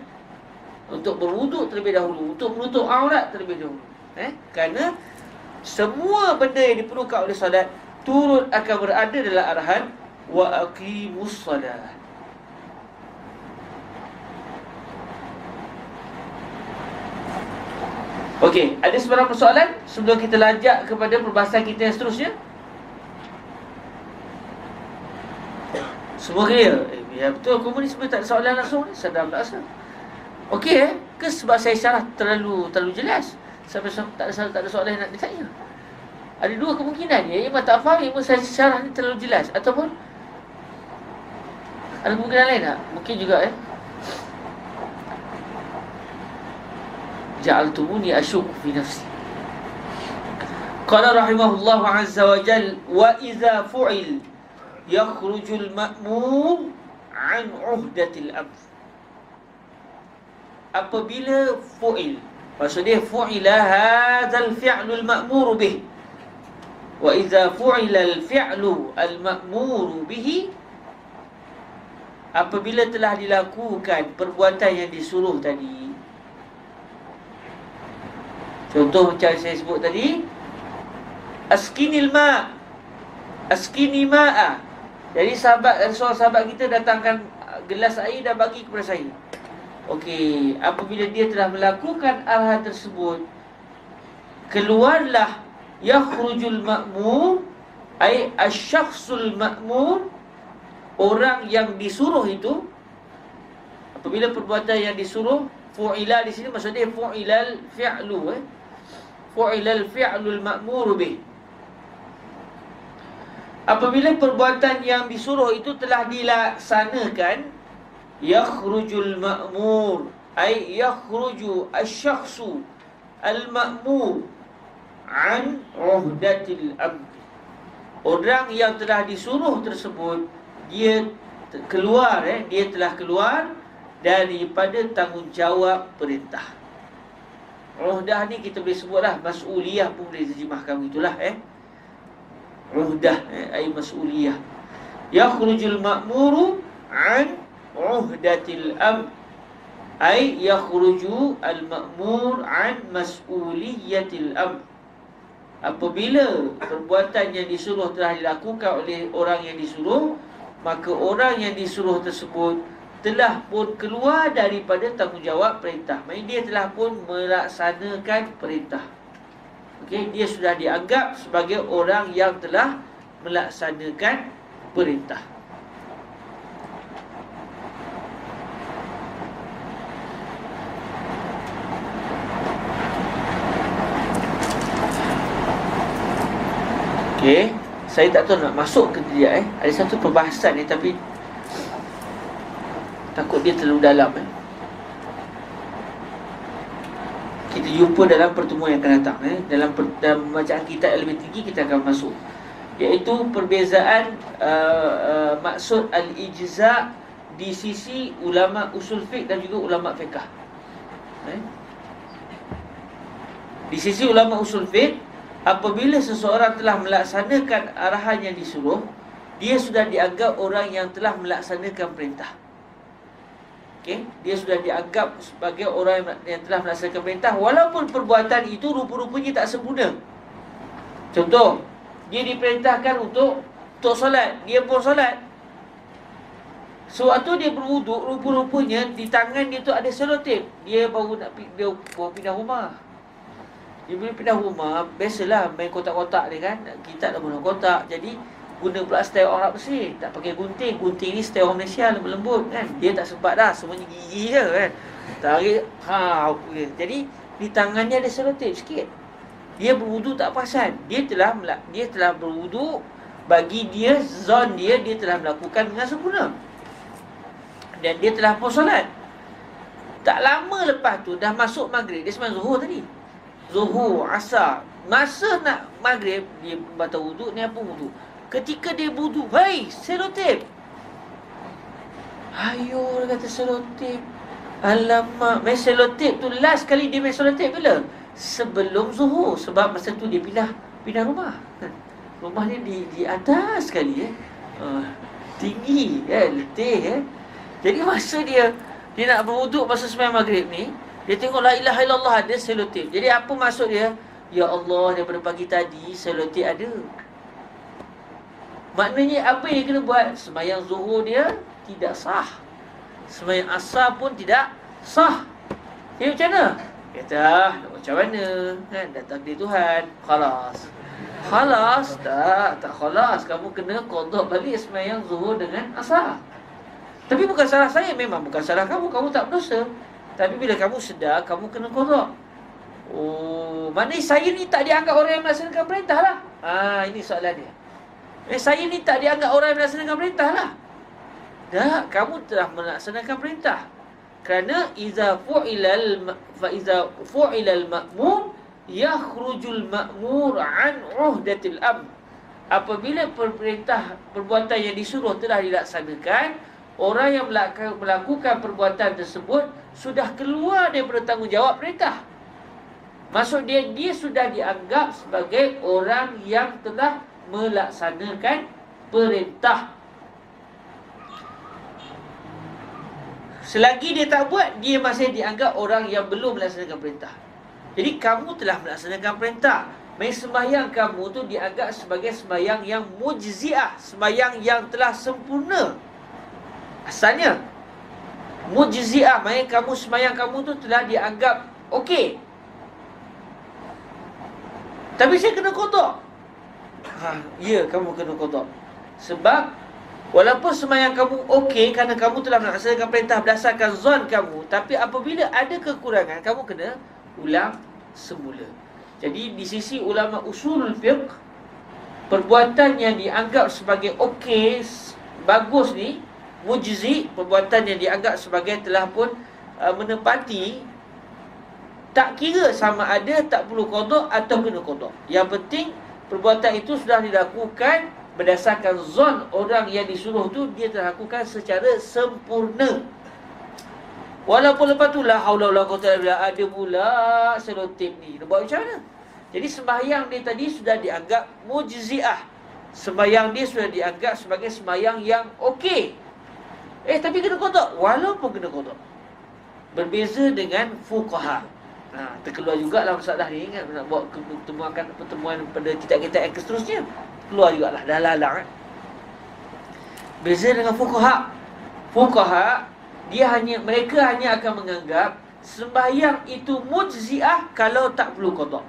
untuk berwuduk terlebih dahulu, untuk menutup aurat terlebih dahulu. Kerana semua benda yang diperlukan oleh solat turut akan berada dalam arahan wa aqimus salat. Okey, ada sebarang persoalan sebelum kita lanjut kepada perbahasan kita yang seterusnya? Semua clear? Ya betul, komunis sebenarnya tak ada soalan langsung ni. Sedang tak asal. Okey ke sebab saya syarah terlalu jelas sampai tak ada soalan yang nak ditanya? Ada dua kemungkinan. Ya, memang tak faham, memang saya syarah ni terlalu jelas, ataupun ada kemungkinan lain tak? Mungkin juga ja'altumuni asyuk fi nafsi. Qala rahimahullah azza wa jal wa idza fu'il yakhrujul ma'mur an uhdatil amr. Apabila fu'il, maksudnya fu'ila hadzal fi'lul ma'mur bih. Wa idza fu'ila al-fi'lu al-ma'mur bihi, apabila telah dilakukan perbuatan yang disuruh tadi. Contoh macam saya sebut tadi, askinil ma', askini ma'a. Jadi seorang sahabat kita datangkan gelas air dan bagi kepada saya. Okey, apabila dia telah melakukan arahan tersebut, keluarlah yakhrujul ma'mur, ay asy-syakhsul ma'mur, orang yang disuruh itu. Apabila perbuatan yang disuruh, fu'ila di sini maksudnya fu'ilal fi'lu, fu'ilal fi'lul ma'mur bih. Apabila perbuatan yang disuruh itu telah dilaksanakan, yakhrujul ma'mur, ay yakhruju asy-syakhsu al-ma'mur an uhdatil amr. Orang yang telah disuruh tersebut, dia keluar, dia telah keluar daripada tanggungjawab perintah. Uhdah ni kita boleh sebutlah mas'uliyah pun boleh terjemahkan itulah uhdah ay mas'uliyah. Yakhrujul ma'muru an uhdatil amr, ay yakhruju al-ma'mur an mas'uliyatil amr. Apabila perbuatan yang disuruh telah dilakukan oleh orang yang disuruh, maka orang yang disuruh tersebut telah pun keluar daripada tanggungjawab perintah. Maksudnya dia telah pun melaksanakan perintah. Okey, dia sudah dianggap sebagai orang yang telah melaksanakan perintah. Okey, saya tak tahu nak masuk ke tidak. Ada satu perbahasan ni tapi Takut dia terlalu dalam. Kita jumpa dalam pertemuan yang akan datang. Dalam bacaan kitab yang lebih tinggi kita akan masuk, iaitu perbezaan maksud al-ijza' di sisi ulama usul fiqh dan juga ulama fiqh. Di sisi ulama usul fiqh, apabila seseorang telah melaksanakan arahan yang disuruh, dia sudah dianggap orang yang telah melaksanakan perintah. Okey, dia sudah dianggap sebagai orang yang telah melaksanakan perintah, walaupun perbuatan itu rupa-rupanya tak sempurna. Contoh, dia diperintahkan untuk solat, dia pun solat. Sewaktu dia berwuduk, rupa-rupanya di tangan dia tu ada selotip. Dia baru pindah rumah. Dia bila pindah rumah, biasalah main kotak-kotak dia kan. Kita dah guna kotak, jadi guna pula style orang bersih. Tak pakai gunting. Gunting ni style orang Malaysia lembut-lembut kan. Dia tak sempat dah, semuanya gigi je kan. Tarik, okay. Jadi di tangannya ada selotip sikit. Dia berwuduk tak perasan. Dia telah berwuduk. Bagi dia, zon dia telah melakukan dengan sempurna. Dan dia telah pun solat. Tak lama lepas tu dah masuk maghrib. Dia sembahyang zuhur tadi. Zuhur, asar. Masa nak maghrib, dia batal wuduk, ni apa wuduk. Ketika dia wuduk, hai, selotip. Ayo, dia kata selotip. Alamak, main selotip tu last kali dia main selotip bila? Sebelum zuhur. Sebab masa tu dia pindah rumah. Rumah dia di atas sekali tinggi letih Jadi masa dia nak berwuduk masa sembahyang maghrib ni, dia tengok la ilaha illallah ada selotip. Jadi apa maksud dia? Ya Allah, daripada pagi tadi selotip ada. Maknanya apa yang dia kena buat? Sembahyang zuhur dia tidak sah, sembahyang asar pun tidak sah. Jadi macam mana? Kata nak macam mana kan? Dah takdir Tuhan. Khalas tak khalas. Kamu kena qada balik sembahyang zuhur dengan asar. Tapi bukan salah saya, memang bukan salah kamu tak berdosa. Tapi bila kamu sedar, kamu kena qada. Oh, maknanya saya ni tak dianggap orang yang melaksanakan perintah lah. Ini soalan dia. Saya ni tak dianggap orang yang melaksanakan perintah lah. Tak, kamu telah melaksanakan perintah. Kerana iza fu'ilal ma'mur yakhrujul ma'mur an uhdatil amr. Apabila perbuatan yang disuruh telah dilaksanakan, orang yang melakukan perbuatan tersebut sudah keluar daripada tanggungjawab perintah. Maksud dia sudah dianggap sebagai orang yang telah melaksanakan perintah. Selagi dia tak buat, dia masih dianggap orang yang belum melaksanakan perintah. Jadi kamu telah melaksanakan perintah. Main sembahyang kamu tu dianggap sebagai sembahyang yang mujziah, sembahyang yang telah sempurna. Asalnya mujziah, main kamu sembahyang kamu tu telah dianggap okey. Tapi saya kena qada. Ya, kamu kena qada. Sebab walaupun sembahyang kamu okey kerana kamu telah melaksanakan perintah berdasarkan zon kamu, tapi apabila ada kekurangan, kamu kena ulang semula. Jadi di sisi ulama usulul fiqh, perbuatan yang dianggap sebagai okey, bagus ni, mujzi, perbuatan yang dianggap sebagai telah pun menepati, tak kira sama ada tak perlu qada atau kena qada. Yang penting perbuatan itu sudah dilakukan berdasarkan zon orang yang disuruh tu, dia telah lakukan secara sempurna. Walaupun lepas tu la haula wala quwwata illa billah, ada pula selotip ni. Dia buat macam mana? Jadi sembahyang dia tadi sudah dianggap mujziah. Sembahyang dia sudah dianggap sebagai sembahyang yang okey. Tapi kena qada. Walaupun kena qada. Berbeza dengan fuqaha. Terkeluar jugalah masalah ni kan, nak buat pertemuan pada kitab-kitab yang seterusnya. Keluar jugalah, dah lalang Beza dengan fuqaha. Fuqaha, mereka hanya akan menganggap sembahyang itu mujziah kalau tak perlu qada.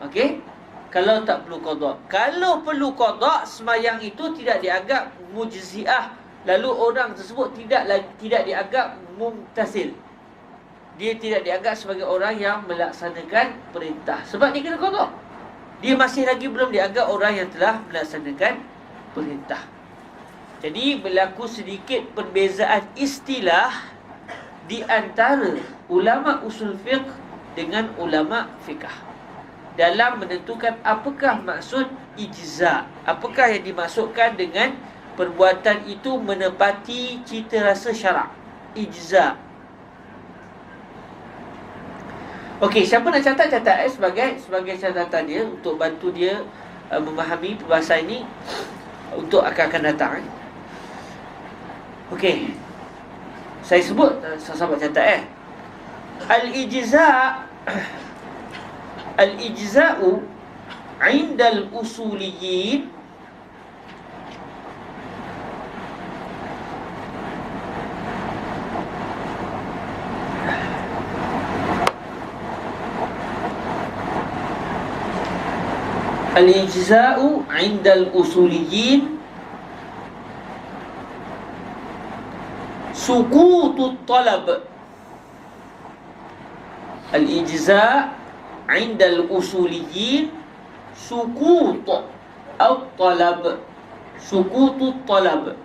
Okey? Kalau tak perlu qada. Kalau perlu qada, sembahyang itu tidak dianggap mujziah. Lalu orang tersebut tidak dianggap mumtasil. Dia tidak dianggap sebagai orang yang melaksanakan perintah. Sebab dia kena qada. Dia masih lagi belum dianggap orang yang telah melaksanakan perintah. Jadi berlaku sedikit perbezaan istilah di antara ulama usul fiqh dengan ulama fiqh dalam menentukan apakah maksud ijza'. Apakah yang dimaksudkan dengan perbuatan itu menepati cita rasa syarak, ijza'. Okey, siapa nak catat sebagai catatan dia untuk bantu dia memahami perbahasan ini untuk akan datang. Okey. Saya sebut, sahabat catat Al-ijza' Al-ijza'u 'inda al-usuliyyin Al-ijza'u 'inda al-usuliyyin sukutut talab. Al-ijza' 'inda al-usuliyyin sukut at-talab. Sukutut talab.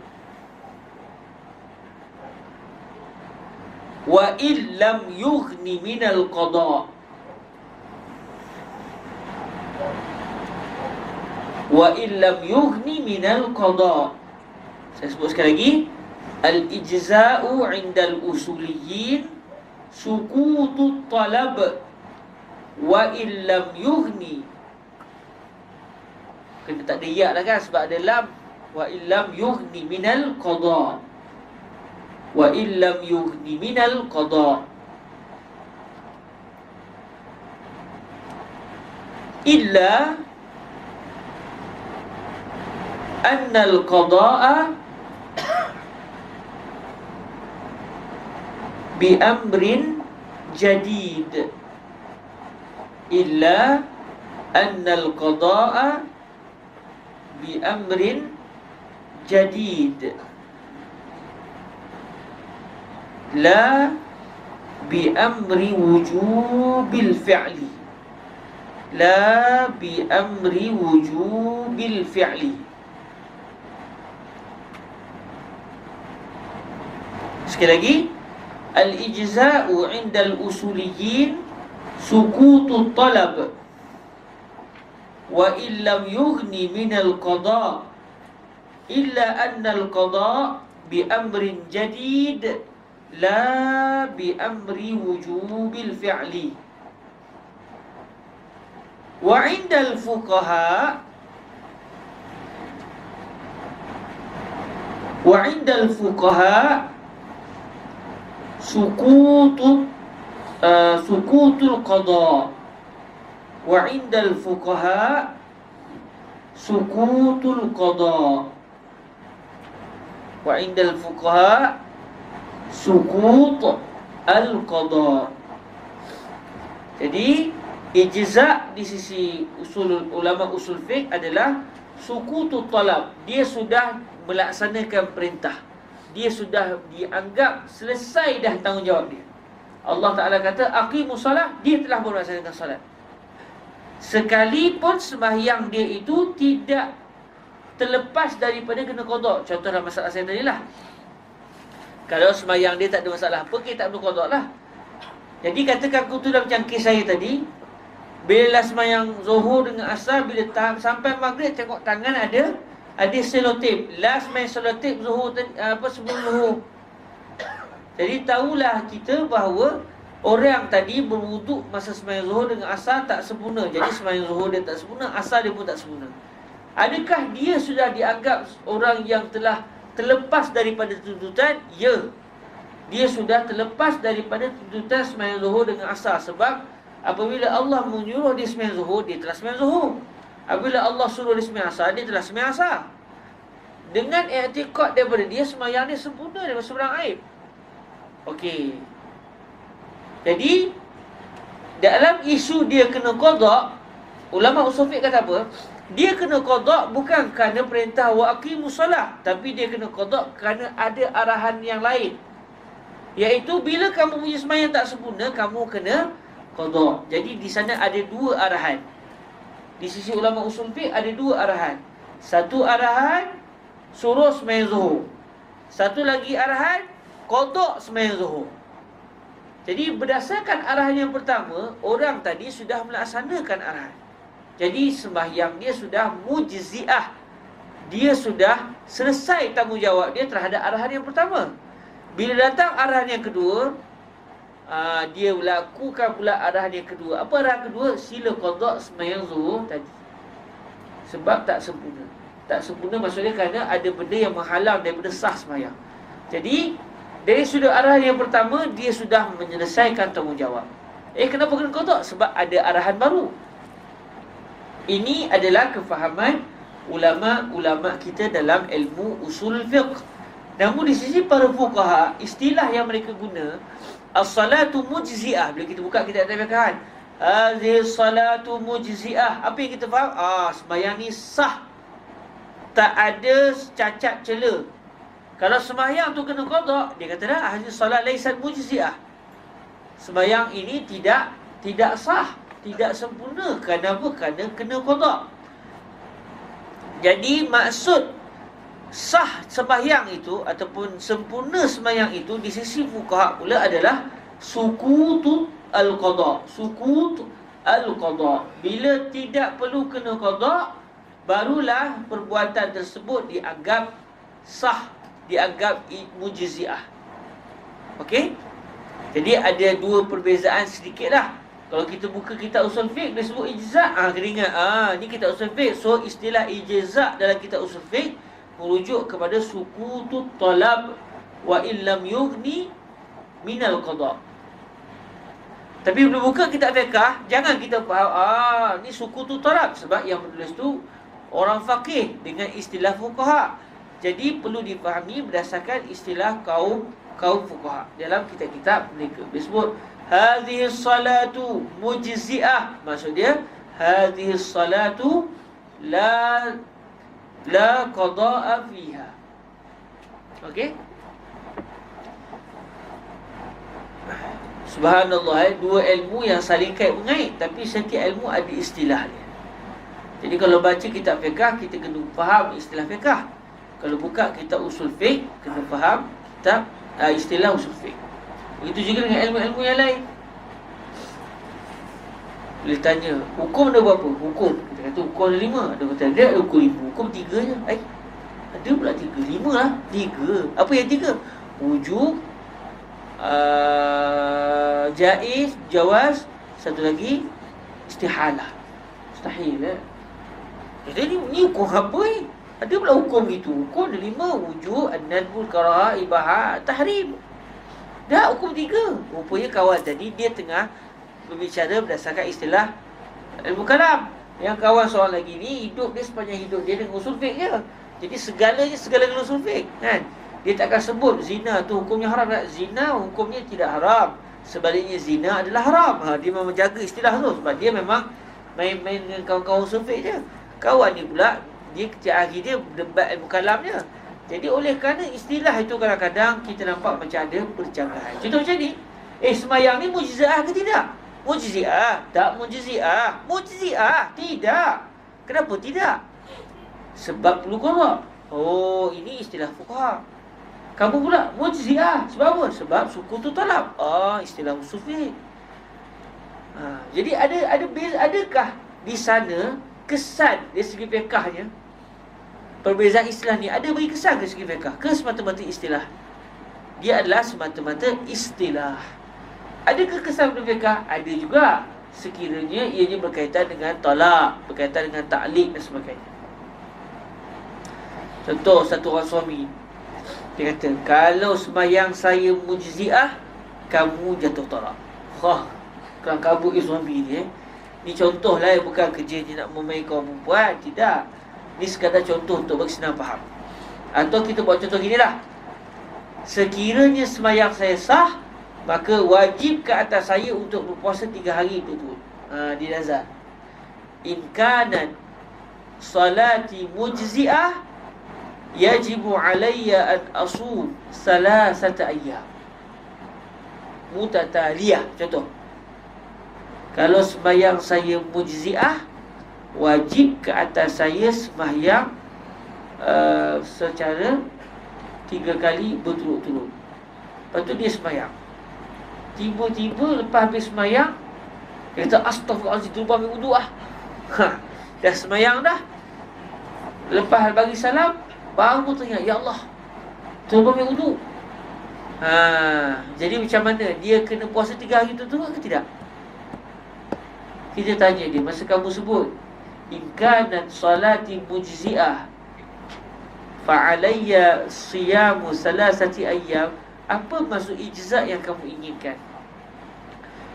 Wa illam yughni minal qada'. Wa illam yughni minal qada'. Saya sebut sekali lagi. Al-ijza'u 'indal usuliyyin sukutut talab wa illam yughni. Kena tak ada ya lah kan, sebab ada lam. Wa illam yughni minal qada'. Wa illam yughni minal qada'. Illa annal qada'a bi amrin jadid. Illa annal qada'a bi amrin jadid, la bi amri wujubil fi'li. La bi amri wujubil fi'li. Sekali lagi, al-ijza'u 'inda al-usuliyyin sukutut talab wa illam yughni minal qada' illa anna al-qada' bi amrin jadid la bi amri wujubil fi'li. Wa 'inda al-fuqaha sukutul qada'. Wa 'indal fuqaha sukutul qada'. Wa 'indal fuqaha sukut al-qada'. Jadi ijza' di sisi ulama usul fiqh adalah sukutut talab. Dia sudah melaksanakan perintah. Dia sudah dianggap selesai dah tanggungjawab dia. Allah Ta'ala kata aqimus salah, dia telah melaksanakan salat. Sekalipun sembahyang dia itu tidak terlepas daripada kena qada'. Contoh dalam masalah saya tadi lah. Kalau sembahyang dia tak ada masalah apa, kita tak perlu qada' lah. Jadi katakan aku tu dah macam kes saya tadi. Bila sembahyang zuhur dengan asar, bila sampai maghrib tengok tangan ada selotip. Last main selotip zuhur sebelum zuhur. Jadi tahulah kita bahawa orang tadi berwuduk masa sembahyang zuhur dengan asar tak sempurna. Jadi sembahyang zuhur dia tak sempurna, asar dia pun tak sempurna. Adakah dia sudah dianggap orang yang telah terlepas daripada tuntutan? Ya. Dia sudah terlepas daripada tuntutan sembahyang zuhur dengan asar. Sebab apabila Allah menyuruh dia sembahyang zuhur, dia telah sembahyang zuhur. Apabila Allah suruh dia sembahyang asar, dia telah sembahyang asar. Dengan i'tiqad daripada dia, sembahyang dia sempurna daripada seberang aib. Okey. Jadi dalam isu dia kena qada', ulama usul fiqh kata apa? Dia kena qada' bukan kerana perintah wa aqimus salah, tapi dia kena qada' kerana ada arahan yang lain. Iaitu bila kamu punya sembahyang tak sempurna, kamu kena qada'. Jadi di sana ada dua arahan. Di sisi ulama usul fiqh ada dua arahan. Satu arahan suruh sembahyang zuhur. Satu lagi arahan, qada sembahyang zuhur. Jadi berdasarkan arahan yang pertama, orang tadi sudah melaksanakan arahan. Jadi sembahyang dia sudah mujziah. Dia sudah selesai tanggungjawab dia terhadap arahan yang pertama. Bila datang arahan yang kedua, dia lakukan pula arahan yang kedua. Apa arahan kedua? Sila qada sembahyang zuhur tadi. Sebab tak sempurna. Tak sempurna maksudnya kerana ada benda yang menghalang daripada sah sembahyang. Jadi dari sudut arahan yang pertama, dia sudah menyelesaikan tanggungjawab. Kenapa kena qada? Sebab ada arahan baru. Ini adalah kefahaman ulama-ulama kita dalam ilmu usul fiqh. Namun di sisi para fuqaha, istilah yang mereka guna, as-salatu mujzi'ah. Bila kita buka kitab fiqhan, hadhihi salatu mujzi'ah. Apa yang kita faham? Sembahyang ni sah, tak ada cacat cela. Kalau sembahyang tu kena qada, dia kata dah hadhihi salat laysat mujzi'ah. Sembahyang ini tidak sah, tidak sempurna. Kenapa? Kerana kena qada. Jadi maksud sah sembahyang itu ataupun sempurna sembahyang itu di sisi fuqaha pula adalah sukut al-qada. Sukut al-qada. Bila tidak perlu kena qada, barulah perbuatan tersebut dianggap sah, dianggap mujziah. Okey? Jadi ada dua perbezaan sedikit lah. Kalau kita buka kitab usul fiqh, dia sebut ijza'. Kena ingat, ni kitab usul fiqh. So istilah ijza' dalam kitab usul fiqh merujuk kepada sukutut talab wa illam yughni minal qada. Tapi bila buka kitab fiqh, jangan kita faham ni sukutut talab, sebab yang menulis tu orang faqih dengan istilah fuqaha. Jadi perlu dipahami berdasarkan istilah kaum fuqaha dalam kitab-kitab mereka. Disebut hadhihi salatu mujzi'ah. Maksud dia hadhihi salatu la qada'a fiha. Okey? Subhanallah, dua ilmu yang saling kait-mengait, tapi setiap ilmu ada istilah dia. Jadi kalau baca kitab fiqh, kita kena faham istilah fiqh. Kalau buka kitab usul fiqh, kena faham kitab istilah usul fiqh. Begitu juga dengan ilmu-ilmu yang lain. Boleh tanya, hukum ada berapa? Hukum, kita kata hukum ada 5. Ada kata ada hukum 5, hukum 3 je. Ada pula 3, 5 lah. 3, apa yang 3? Wujub, jaiz, jawaz, satu lagi istihalah, mustahil. Jadi ni hukum apa ni? Ada pula hukum gitu. Hukum ada 5, wujud, an-nadbul, karahah, ibahah, tahrim. Dah hukum 3. Rupanya kawan tadi dia tengah berbicara berdasarkan istilah ilmu kalam. Yang kawan seorang lagi ni hidup dia sepanjang hidup dia dengan usul fiqh je. Jadi segala dengan usul fiqh, kan? Dia takkan sebut zina tu hukumnya haram. Zina hukumnya tidak haram, sebaliknya zina adalah haram. Dia memang jaga istilah tu sebab dia memang main-main dengan kawan-kawan usul fiqh je. Kawan ni pula dia kecil hari dia debat ilmu kalamnya. Jadi oleh kerana istilah itu kadang-kadang kita nampak macam ada percakapan. Contoh macam ni, sembahyang ni mujziah ke tidak? Mujziah, tak mujziah. Mujziah, tidak. Kenapa tidak? Sebab perlu qada. Ini istilah fuqaha. Kamu pula mujziah, sebab apa? Sebab sukutut talab. Istilah usul fiqh. Jadi adakah di sana kesan dari segi fiqahnya? Perbezaan istilah ni ada bagi kesan ke segi fiqh? Ke semata-mata istilah? Dia adalah semata-mata istilah. Adakah kesan pada fiqh? Ada juga, sekiranya ianya berkaitan dengan talak, berkaitan dengan ta'liq dan sebagainya. Contoh, satu orang suami, dia kata, kalau sembahyang saya mujziah, kamu jatuh talak. Kerang kabut suami ni. Ni contoh lah, bukan kerja dia nak memain kaum perempuan. Tidak. Ni sekadar contoh untuk bagi senang faham. Atau kita buat contoh gini lah. Sekiranya sembahyang saya sah, maka wajib ke atas saya untuk berpuasa 3 hari berturut-turut. Di nazar. In kanat salati mujzi'ah, yajibu alayya an asum 3 ayyam mutataliyah. Contoh, kalau sembahyang saya mujzi'ah, wajib ke atas saya sembahyang secara 3 kali berturut-turut. Lepas tu dia sembahyang. Tiba-tiba lepas habis sembahyang, dia kata astagfirullahaladzim, terlupa ambil wudu lah. Dah sembahyang dah. Lepas bagi salam, baru teringat, ya Allah, terlupa ambil wudu. Jadi macam mana? Dia kena puasa 3 hari berturut-turut ke tidak? Kita tanya dia, masa kamu sebut in kanat salati mujzi'ah fa'alayya siyamu salasati ayyam, apa maksud ijza' yang kamu inginkan?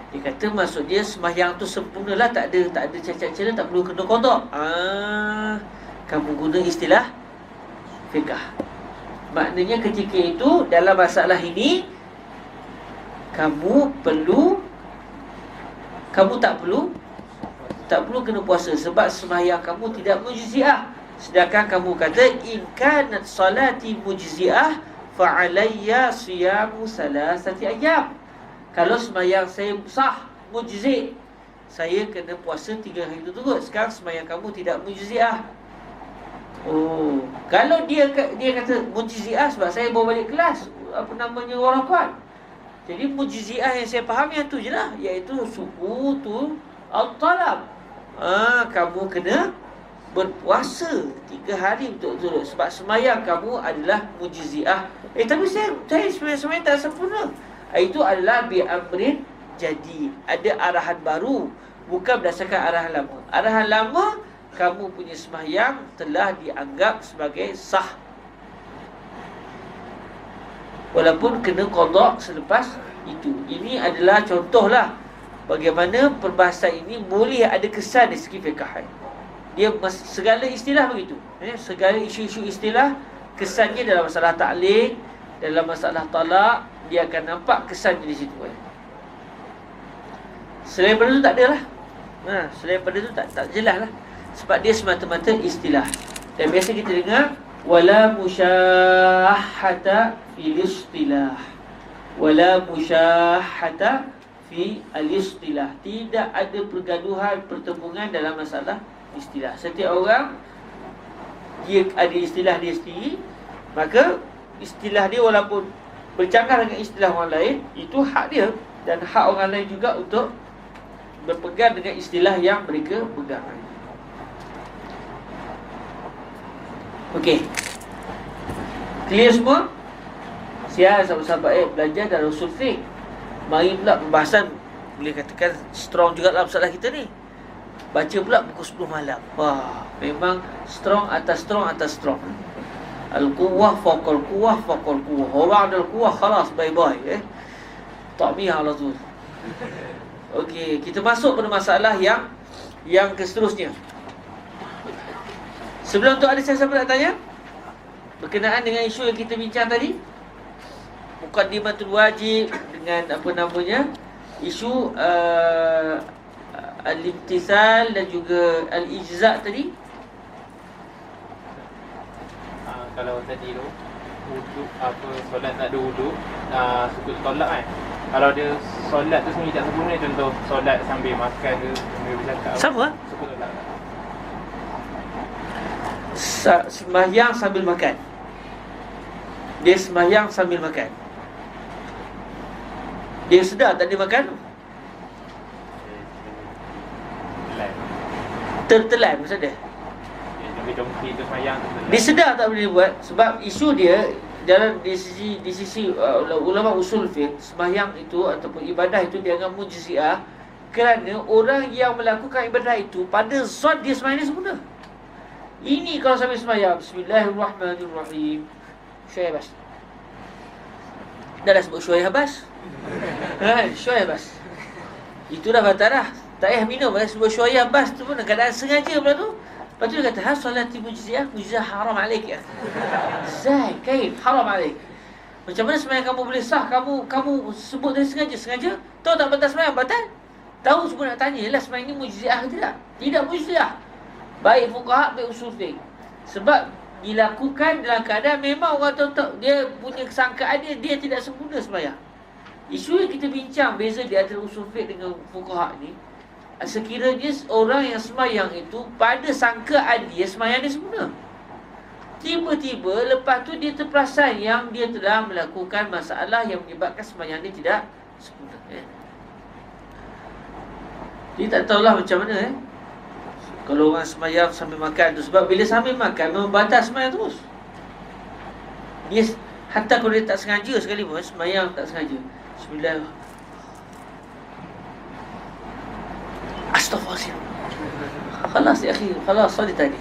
Dia kata maksud dia sembahyang tu sempurnalah, tak ada cacat celah, tak perlu kena qada. Kamu guna istilah fiqh. Maknanya ketika itu dalam masalah ini kamu tak perlu kena puasa sebab sembahyang kamu tidak mujzi'ah. Sedangkan kamu kata in kanat salati mujzi'ah fa alayya siyamu salasati ayyam. Kalau sembahyang saya sah, mujzi', saya kena puasa 3 hari berturut-turut. Sekarang sembahyang kamu tidak mujzi'ah. Kalau dia kata mujzi'ah sebab saya bawa balik kelas warakat. Jadi mujzi'ah yang saya faham yang tu je lah, iaitu sukutu al-talab. Kamu kena berpuasa 3 hari berturut-turut sebab sembahyang kamu adalah mujzi'ah. Tapi saya sembahyang tak sempurna. Itu adalah bi'amrin jadi. Ada arahan baru, bukan berdasarkan arahan lama. Arahan lama, kamu punya sembahyang telah dianggap sebagai sah, walaupun kena qada selepas itu. Ini adalah contohlah bagaimana perbahasan ini boleh ada kesan dari segi fiqh. Dia segala istilah begitu. Segala isu-isu istilah, kesannya dalam masalah ta'liq, dalam masalah talak, dia akan nampak kesannya di situ. Selain pada itu tak ada lah. Selain pada itu tak jelas lah. Sebab dia semata-mata istilah. Dan biasa kita dengar wala musyahhata fil istilah. Wala musyahhata fi al-istilah. Tidak ada pergaduhan, pertembungan dalam masalah istilah. Setiap orang dia ada istilah dia sendiri, maka istilah dia walaupun bercanggah dengan istilah orang lain, itu hak dia. Dan hak orang lain juga untuk berpegang dengan istilah yang mereka pegang. Okey, clear semua? Siapa sahabat-sahabat belajar dalam usul fiqh. Mari pula pembahasan, boleh katakan strong juga dalam masalah kita ni. Baca pula pukul 10 malam. Memang strong atas strong atas strong. Al-quwwah faqal quwwah faqal quwwah. Orang ada quwwah khalas, bye-bye. Takmiyah ala tu. Okey, kita masuk pada masalah yang seterusnya. Sebelum tu ada siapa nak tanya berkenaan dengan isu yang kita bincang tadi? Muqaddimatul wajib dengan apa namanya? Isu al-imtithal dan juga al-ijza' tadi. Kalau tadi tu wudu, solat tak ada wudu, sukut tolak kan. Kalau dia solat tu sendiri tak sempurna, contoh solat sambil makan ke, sambil bercakap, sama sukut tolak. Sembahyang sambil makan. Dia sembahyang sambil makan. Dia sedar tak dia makan? Tertelan maksud dia. Dia sedar tak boleh buat. Sebab isu dia dalam di sisi ulama usul fiqh, sembahyang itu ataupun ibadah itu dianggap mujzi'ah kerana orang yang melakukan ibadah itu pada zat dia sembahyang dia sempurna. Ini kalau sambil sembahyang Bismillahirrahmanirrahim, Syuaib Abbas. Dah sebut Syuaib Abbas. Syuaib Abbas. Itu dah batal dah. Tak payah minum. Sebut Syuaib Abbas tu pun kadang sengaja pula tu. Lepas tu dia kata salati mujzi'ah, mujzi'ah haram alaik ya. Zai, kaif, haram alaik. Macam mana sembahyang kamu boleh sah? Kamu sebut dari sengaja. Tahu tak batal sembahyang? Batal? Tahu semua nak tanya, yalah sembahyang ni mujzi'ah ke tidak? Tidak mujzi'ah. Baik fuqaha, baik usul fiqh. Sebab dilakukan dalam keadaan memang orang tahu dia punya kesangkaan dia tidak sempurna sembahyang. Isu yang kita bincang beza di antara usul fiqh dengan fuqaha ni, sekiranya orang yang sembahyang itu pada sangkaan dia sembahyang dia sempurna. Tiba-tiba lepas tu dia terperasan yang dia telah melakukan masalah yang menyebabkan sembahyang dia tidak sempurna. Dia tak tahulah macam mana kalau orang sembahyang sambil makan tu. Sebab bila sambil makan memang batas sembahyang terus. Dia hatta kalau dia tak sengaja sekali pun sembahyang tak sengaja. Bismillah. Astaghfirullahaladzim. Khalas ya akhi, khalas solat tadi.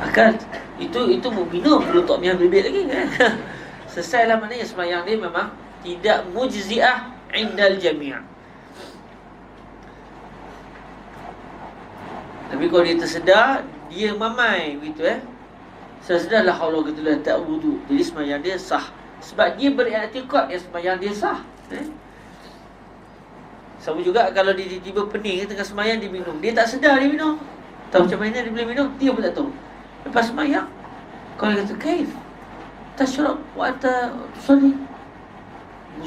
Akal itu mau minum belum tak minum bebek lagi kan. Selesailah, maknanya sembahyang dia memang tidak mujziah indal jami'. Tapi kalau dia tersedar, dia mamai begitu sesedarlah haula gitulah tak wudu. Jadi sembahyang dia sah. Sebab dia beriktikad yang sembahyang dia sah. Sama juga kalau dia tiba-tiba pening tengah sembahyang dia minum. Dia tak sedar dia minum. Tahu macam mana dia boleh minum, dia pun tak tahu. Lepas sembahyang, kalau dia kata, "Kaif tashrab wa anta tusalli?"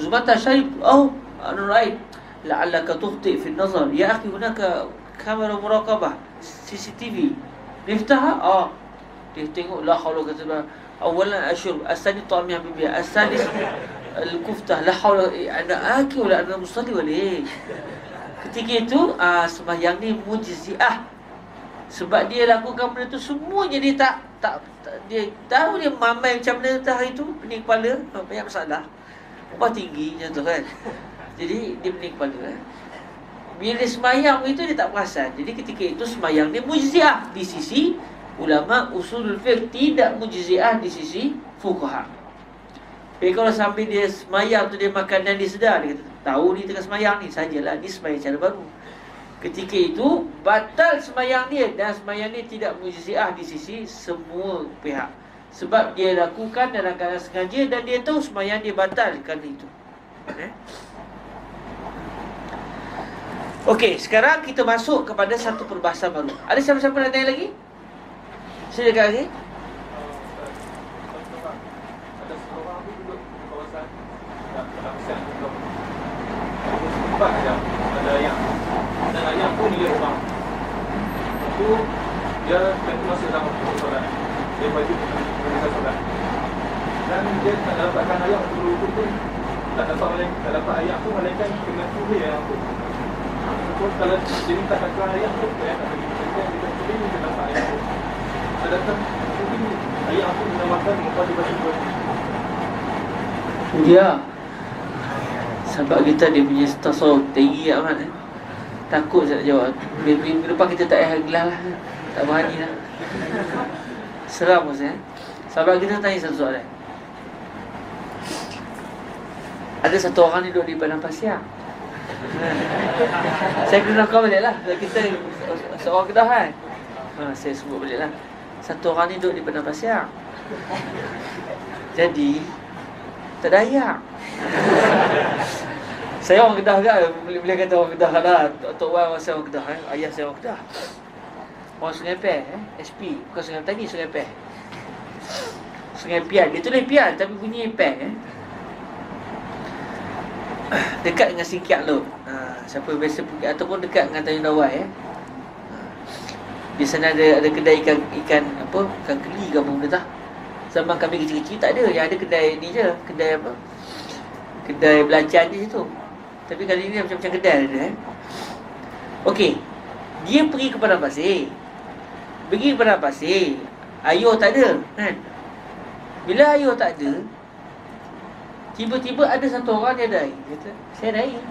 Zubata syarib. Oh, ana ra'ait la'allaka tukhti fi an-nazar. Ya akhi, hunaka kamera muraqabah, CCTV. Niftaha? Dia tengok la haula kata awalan ashur asani ta'am ya bibi asani al-kuftah la haula ana akil wala ana musalli wala. Ketika itu sembahyang ni mujziah. Sebab dia lakukan benda tu semuanya dia tak dia tahu dia mamai macam mana hari tu, pening kepala, banyak masalah. Upah tinggi macam tu kan. Jadi dia pening kepala. Bila sembahyang itu dia tak perasan. Jadi ketika itu sembahyang dia mujziah di sisi ulama usul fiqh, tidak mujziah di sisi fuqaha. Tapi kalau sampai dia sembahyang tu dia makan dan dia sedar, dia kata tahu ni tengah sembahyang ni, sajalah ni sembahyang cara baru. Ketika itu batal sembahyang dia, dan sembahyang dia tidak mujziah di sisi semua pihak. Sebab dia lakukan dalam keadaan sengaja dan dia tahu sembahyang dia batal kerana itu. Okey, sekarang kita masuk kepada satu perbahasan baru. Ada siapa-siapa nak tanya lagi? Silakan lagi. Ada seorang tu duduk di kawasan Lapisan Duduk. Tempat ada ayam. Dan ayam pun dia rumah. Itu dia tentu masuk dalam waktu solat. Dia wajib menunaikan solat. Dan dia tak dapatkan ayam untuk pun tak dapat ayam tu, malaikat kena tunggu ayam tu. Kalau dia minta takkan ayam tu, dia tak bagi dia minta dapat ayam tu. Adakah mungkin ayam tu dinamakan mempadi-padi buat? Ya. Sebab kita dia punya tasawuf tinggi amat. Takut saya nak jawab. Minggu depan kita tak payah gelar lah. Tak berani lah. Seram pun saya. Sebab kita tanya satu soalan. Ada satu orang ni duduk di padang pasir. Saya kena kau balik lah. Kita seorang Kedah kan. Saya sebut balik lah. Satu orang ni duduk di padang pasir. Jadi tak dayak. Saya orang Kedah kan. Boleh kata orang Kedah lah. Tok Wan saya orang Kedah Ayah saya orang Kedah. Orang Sungai Peh SP. Bukan Sungai Petani, Sungai Peh. Sungai Pian. Dia tulis Pian tapi bunyi Peh dekat dengan Singkiat Lop. Siapa biasa pergi ataupun dekat dengan Tanjung Dawai di sana ada kedai ikan apa? Ikan keli ke apa benda tak? Zaman kami kecil-kecil tak ada. Yang ada kedai ni je, kedai apa? Kedai belacan di situ. Tapi kali ni macam kedai ada Okey. Dia pergi ke padang pasir. Pergi ke padang pasir. Ayuh tak ada kan? Bila ayuh tak ada, tiba-tiba ada satu orang dia ada air. Dia kata, saya ada air.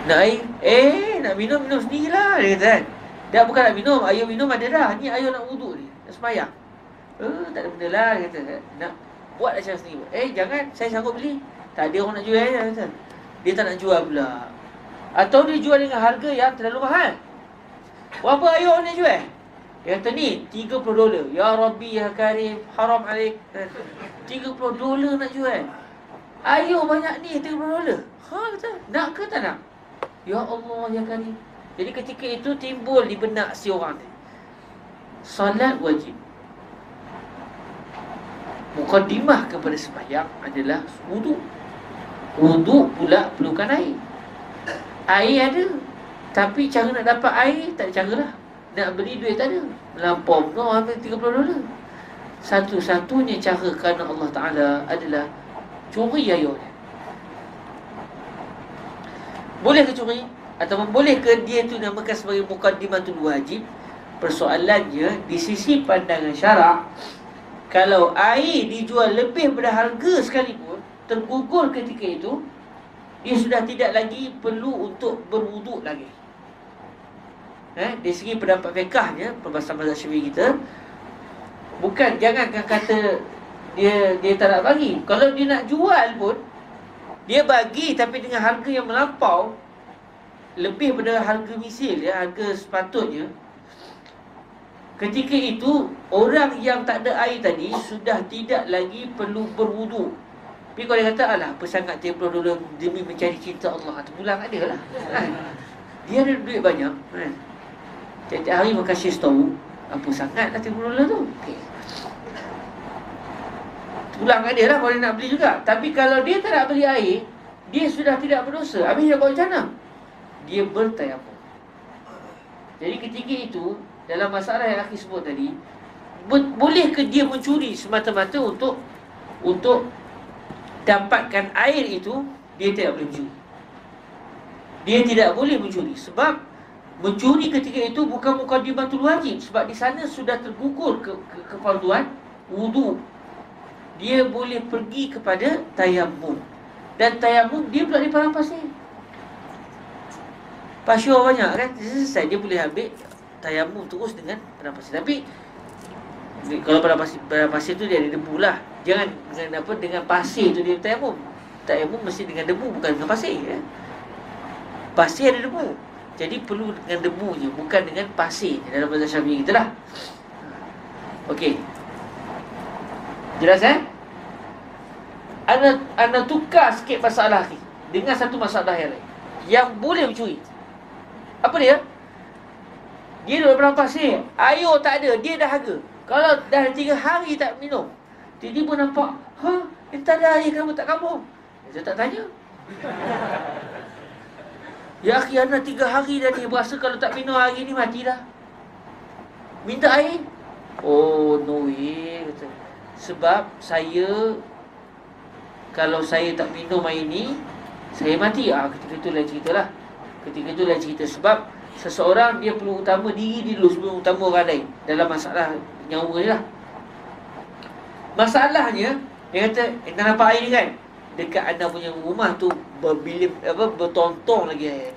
Nak air? Nak minum sendirilah. Dia kata kan. Dah bukan nak minum, ayuh minum ada dah. Ni ayuh nak wuduk ni, nak sembahyang. Tak ada benda lah. Dia kata, nak buat macam sendiri. Jangan, saya sanggup beli. Tak ada orang nak jual dia kata. Dia tak nak jual pula. Atau dia jual dengan harga yang terlalu mahal. Berapa ayuh dia jual? Dia kata ni $30. Ya Rabbi ya Karim, haram alaik. $30 nak jual. Ayuh banyak ni $30. Kata, nak ke tak nak? Ya Allah ya Karim. Jadi ketika itu timbul di benak si orang ni, salat wajib. Mukaddimah kepada sembahyang adalah wudu. Wudu pula perlukan air. Air ada, Tapi cara nak dapat air tak ada cara lah. Nak beli duit tak ada. Melampau pun ambil $30. Satu-satunya cara kerana Allah Ta'ala adalah curi air dia. Boleh ke curi? Ataupun boleh ke dia tu namakan sebagai muqaddimatul wajib? Persoalannya, di sisi pandangan syarak, kalau air dijual lebih daripada harga sekalipun, tergugur ketika itu, dia sudah tidak lagi perlu untuk berwuduk lagi. Dari segi pendapat fiqahnya, perbahasan mazhab Syafi'i kita, bukan, jangankan kata dia tak nak bagi. Kalau dia nak jual pun, dia bagi tapi dengan harga yang melampau, lebih daripada harga misil, harga sepatutnya. Ketika itu, orang yang tak ada air tadi sudah tidak lagi perlu berwuduk. Tapi kalau dia kata, alah, apa sangat $30 demi mencari cinta Allah, terpulang ada lah. Dia ada duit banyak. Tiap-tiap hari makan share tahu, apa sangat lah $30 tu. Okay. Terpulang ada lah kalau dia nak beli juga. Tapi kalau dia tak nak beli air, dia sudah tidak berdosa. Habis dia buat macam mana? Dia bertayamum. Jadi ketika itu, dalam masalah yang akhir sebut tadi, boleh ke dia mencuri semata-mata untuk dapatkan air itu? Dia tidak boleh mencuri. Dia tidak boleh mencuri. Sebab mencuri ketika itu bukan muqaddimatul wajib. Sebab di sana sudah tergugur kefarduan wudu. Dia boleh pergi kepada tayamum. Dan tayamum dia pula di padang pasir. Pasir banyak kan, selesai dia boleh ambil tayamum terus dengan padang pasir. Tapi kalau padang pasir tu dia ada debu lah. Jangan dengan pasir tu dia tayamum. Tayamum mesti dengan debu, bukan dengan pasir. Pasir ada debu, jadi perlu dengan debunya, bukan dengan pasir. Dalam mazhab Syafi'i kita lah. Okey, jelas Anda tukar sikit masalah ni dengan satu masalah yang lain yang boleh mencuri. Apa dia? Dia duduk dalam pasir, air tak ada, dia dahaga. Kalau dah 3 hari tak minum, tiba-tiba nampak, tak ada air, kenapa tak kabur? Saya tak tanya. Ya akhi, anak 3 hari dah ni, berasa kalau tak minum hari ni matilah. Minta air? Oh, no way, kata. Sebab kalau saya tak minum air ni, saya mati. Ketika itu lain cerita lah. Ketika itu lain cerita. Sebab seseorang dia perlu utama diri dia dulu sebelum utama orang lain dalam masalah nyawa ni lah. Masalahnya, dia kata, anda nampak air ni kan? Dekat anda punya rumah tu bertontong lagi air.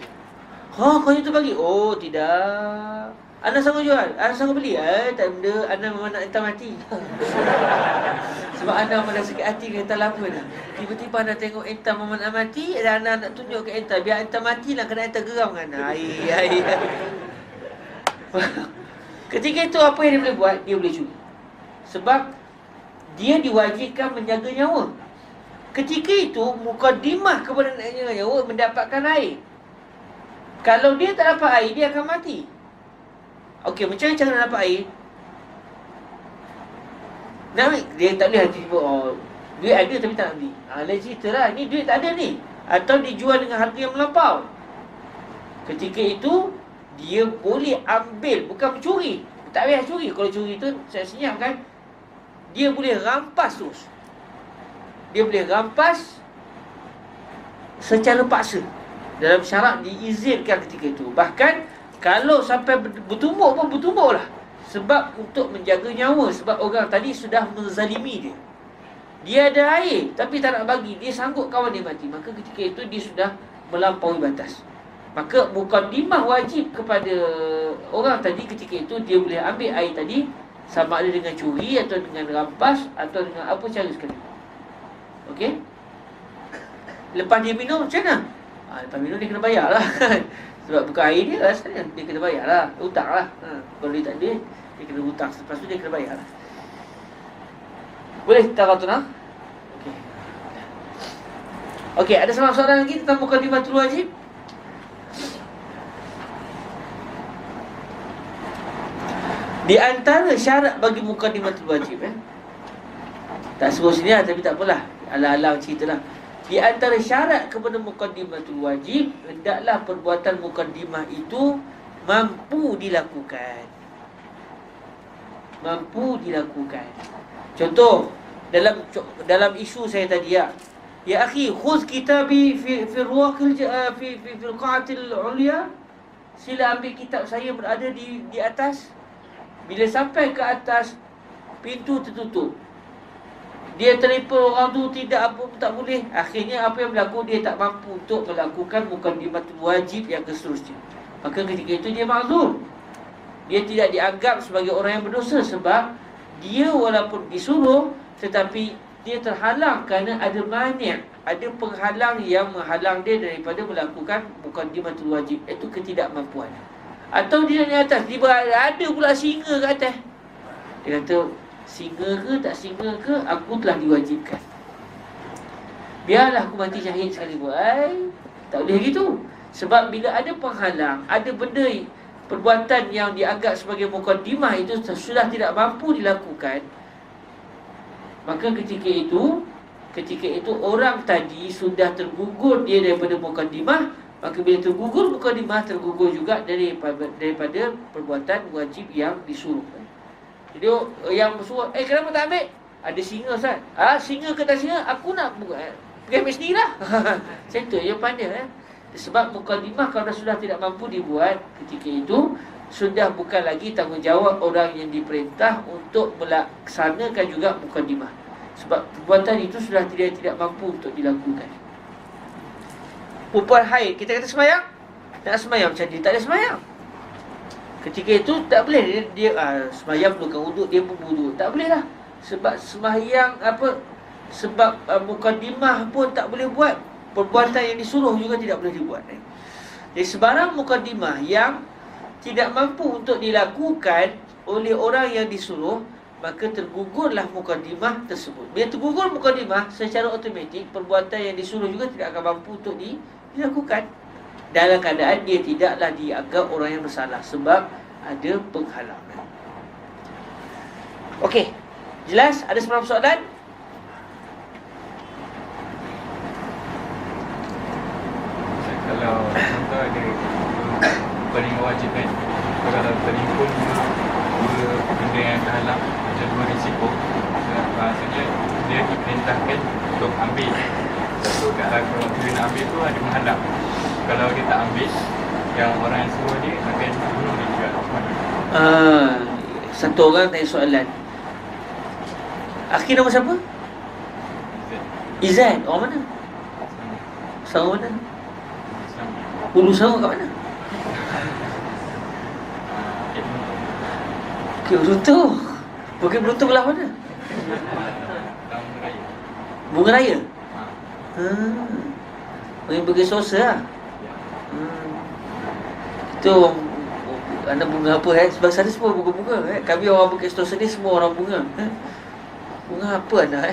Kau tu bagi? Oh, tidak. Anda sanggup jual? Anda sanggup beli? Tak benda. Anda memang nak entah mati. Sebab anda memang dah sakit hati dengan entah lama dah. Tiba-tiba anda tengok entah memang nak mati, dan anda nak tunjuk ke entah, biar entah mati lah, kena entah geram kan. Air. Ketika itu apa yang dia boleh buat? Dia boleh curi. Sebab dia diwajibkan menjaga nyawa. Ketika itu, muqaddimah kepada nyawa mendapatkan air. Kalau dia tak dapat air, dia akan mati. Okey, macam mana cara nak dapat air? Dia tak boleh tiba-tiba, duit ada tapi tak nak beli. Lain cerita lah, ni duit tak ada ni. Atau dijual dengan harga yang melampau. Ketika itu, dia boleh ambil, bukan mencuri. Tak payah curi. Kalau curi tu, saya senyap kan, dia boleh rampas terus. Dia boleh rampas secara paksa. Dalam syarat diizinkan ketika itu. Bahkan kalau sampai bertumbuk pun bertumbuk lah. Sebab untuk menjaga nyawa. Sebab orang tadi sudah menzalimi dia. Dia ada air tapi tak nak bagi. Dia sanggup kawan dia mati. Maka ketika itu dia sudah melampaui batas. Maka muqaddimah wajib kepada orang tadi ketika itu. Dia boleh ambil air tadi, sama ada dengan curi atau dengan rampas atau dengan apa cara sekali. Okey? Lepas dia minum macam mana? Lepas minum dia kena bayar lah. Sebab bukan air dia asalnya, dia kena bayar lah. Hutang lah. Kalau dia tak ada, dia kena hutang. Lepas tu dia kena bayar lah. Boleh tak tu nak? Okey. Okey, ada soalan lagi tentang muqaddimatul wajib? Di antara syarat bagi muqaddimatul wajib, tak sebut sini lah, tapi tak apalah, alang-alang cerita lah. Di antara syarat kepada muqaddimatul wajib, hendaklah perbuatan muqaddimah itu mampu dilakukan. Mampu dilakukan. Contoh, dalam isu saya tadi ya. Ya akhi, khudh kitabi fi ruwaqil fi qa'atil ulya. Sila ambil kitab saya berada di atas. Bila sampai ke atas, pintu tertutup. Dia telefon orang tu tak boleh. Akhirnya apa yang berlaku, dia tak mampu untuk melakukan muqaddimatul wajib yang seterusnya. Maka ketika itu dia ma'zur. Dia tidak dianggap sebagai orang yang berdosa, sebab dia walaupun disuruh, tetapi dia terhalang kerana ada mani', ada penghalang yang menghalang dia daripada melakukan muqaddimatul wajib, iaitu ketidakmampuan. Atau dia di atas, dia ada pula singa ke atas. Dia kata, singa ke tak singa ke, aku telah diwajibkan. Biarlah aku mati syahid sekali buat. Tak boleh gitu. Sebab bila ada penghalang, ada benda, perbuatan yang dianggap sebagai muqaddimah itu sudah tidak mampu dilakukan, maka ketika itu orang tadi sudah tergugur dia daripada muqaddimah. Maka bila tergugur muqaddimah, tergugur juga daripada perbuatan wajib yang disuruh. Jadi yang bersuruh, kenapa tak ambil? Ada singa Ustaz. Singa ke tak singa? Aku nak pergi ambil sendirilah. Macam tu yang pandai. Sebab muqaddimah kalau sudah tidak mampu dibuat, ketika itu sudah bukan lagi tanggungjawab orang yang diperintah untuk melaksanakan juga muqaddimah. Sebab perbuatan itu sudah tidak mampu untuk dilakukan. Perempuan haid, kita kata semayang, nak semayang macam dia tak ada semayang. Ketika itu tak boleh dia semayang perlukan wuduk, dia pun wuduk. Tak boleh lah. Sebab semayang sebab muqaddimah pun tak boleh buat. Perbuatan yang disuruh juga tidak boleh dibuat. Jadi sebarang muqaddimah yang tidak mampu untuk dilakukan oleh orang yang disuruh, maka tergugurlah muqaddimah tersebut. Bila tergugur muqaddimah, secara automatik perbuatan yang disuruh juga tidak akan mampu untuk dilakukan, dalam keadaan dia tidaklah dianggap orang yang bersalah, sebab ada penghalangan. Okey, jelas? Ada sebarang soalan? Kalau contoh ada paling wajib kan, kalau telefon dua benda yang terhalang, macam dua risiko, maksudnya dia diperintahkan untuk ambil satu kat lagu dia nak ambil tu ada menghalang. Kalau dia tak ambil, yang orang yang suruh dia akan bunuh dia juga. Satu orang tanya soalan. Akhir nama siapa? Izan. Orang mana? Sarung mana? Hulu sarung kat mana? Okey, beruntung. Bukit beruntung belah mana? Bunga Raya. Bagi sosa lah. Itu anda bunga apa sebab sana semua bunga-bunga Kami orang Bukit Sentosa ni semua orang bunga. Bunga apa anda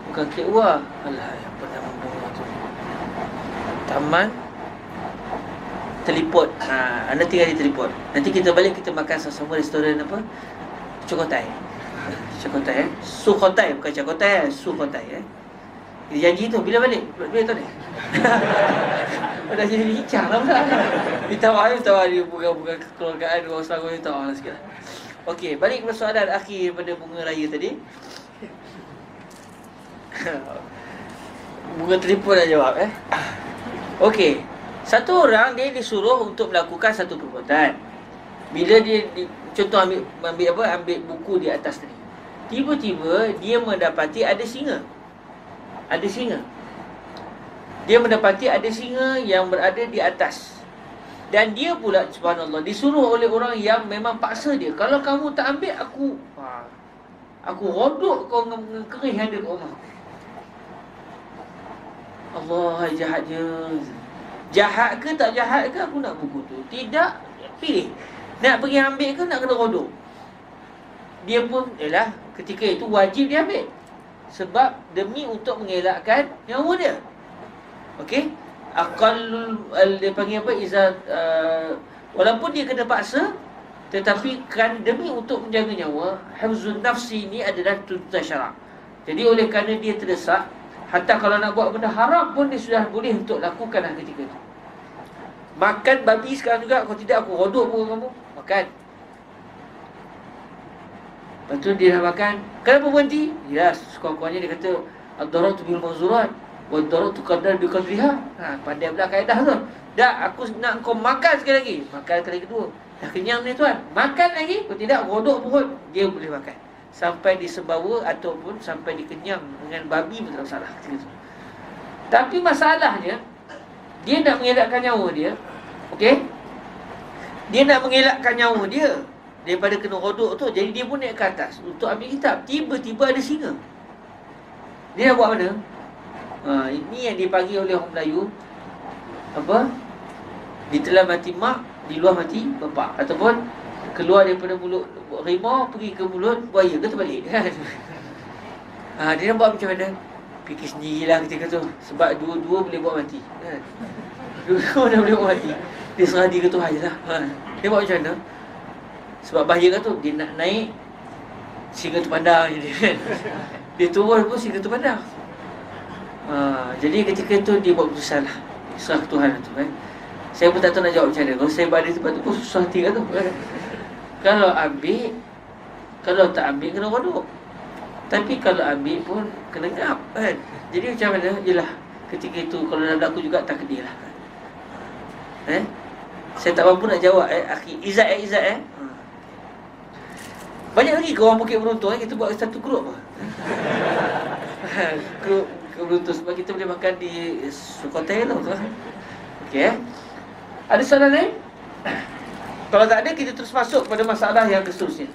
Bukan Kekwa. Alah, apa nama bunga tu? Taman Telipot. Anda tinggal di Telipot. Nanti kita balik, kita makan sama-sama restoran apa? Cokotai. Cokotai Sukhotai, bukan Cokotai, Sukhotai Dia janji tu, bila balik? Bila tahu ni? Dah jadi bincang lah pula. Ditawar dia bukan kekeluargaan orang Selangor ni, tawar lah sikit lah. Okey, balik kepada soalan akhir pada bunga raya tadi. Bunga telefon dah jawab Okey, satu orang dia disuruh untuk melakukan satu perbuatan. Bila dia contoh ambil buku di atas tadi, tiba-tiba dia mendapati ada singa. Dia mendapati ada singa yang berada di atas. Dan dia pula, subhanallah, disuruh oleh orang yang memang paksa dia. Kalau kamu tak ambil, aku rodok kau dengan kerih yang ada kat rumah. Allah, jahatnya. Jahat ke tak jahat ke, aku nak buku tu. Tidak, pilih. Nak pergi ambil ke nak kena rodok. Dia pun, ketika itu wajib dia ambil. Sebab demi untuk mengelakkan nyawa dia. Okey, dia panggil apa, walaupun dia kena paksa, Tetapi kan demi untuk menjaga nyawa, hifzun nafsi ini adalah tuntutan syarak. Jadi oleh kerana dia terdesak, hatta kalau nak buat benda haram pun dia sudah boleh untuk lakukanlah ketika itu. Makan babi sekarang juga, kalau tidak aku rodok pun kamu makan. Lepas tu dia dah makan, kenapa berhenti? Ya, sekurang-kurangnya dia kata ad-daratu bil mazurat wa ad-daratu qadar bi qadriha. Pandai pula kaedah tu. Dah, aku nak kau makan sekali lagi. Makan kali kedua. Dah kenyang ni tuan. Makan lagi. Kalau tidak, rodok perut. Dia boleh makan. Sampai disembawa ataupun sampai dikenyang dengan babi pun tak masalah. Tapi masalahnya, dia nak mengelakkan nyawa dia. Okey? Dia nak mengelakkan nyawa dia daripada kena rodok tu. Jadi dia pun naik ke atas untuk ambil kitab. Tiba-tiba ada singa. Dia nak buat mana? Ini yang dipanggil oleh orang Melayu apa? Ditelan mati mak, di luar mati bapak. Ataupun keluar daripada mulut rimau pergi ke mulut buaya, ke terbalik. Dia nak buat macam mana? Fikir sendirilah ketika tu. Sebab dua-dua boleh buat mati. Dua-dua dah boleh buat mati. Dia serah diri ke Tuhan je lah. Dia buat macam mana? Sebab bahaya kan tu. Dia nak naik, singa tu pandang je dia. Dia turun pun singa tu pandang. Jadi ketika tu dia buat keputusan lah. Serah ke Tuhan tu kan. Saya pun tak tahu nak jawab macam mana. Kalau saya berada tempat tu pun susah hati kan tu. Kalau ambil, kalau tak ambil kena rodok. Tapi kalau ambil pun kena ngap kan. Jadi macam mana? Yelah, ketika itu kalau dah berlaku juga takdir lah. Saya tak mampu nak jawab akhi. Izzat. Banyak lagi ke orang Bukit Beruntung kita buat satu grup lah. Grup beruntung sebab kita boleh makan di Sukotai tu. Okey. Ada soalan lain? Kalau tak ada, kita terus masuk pada masalah yang seterusnya.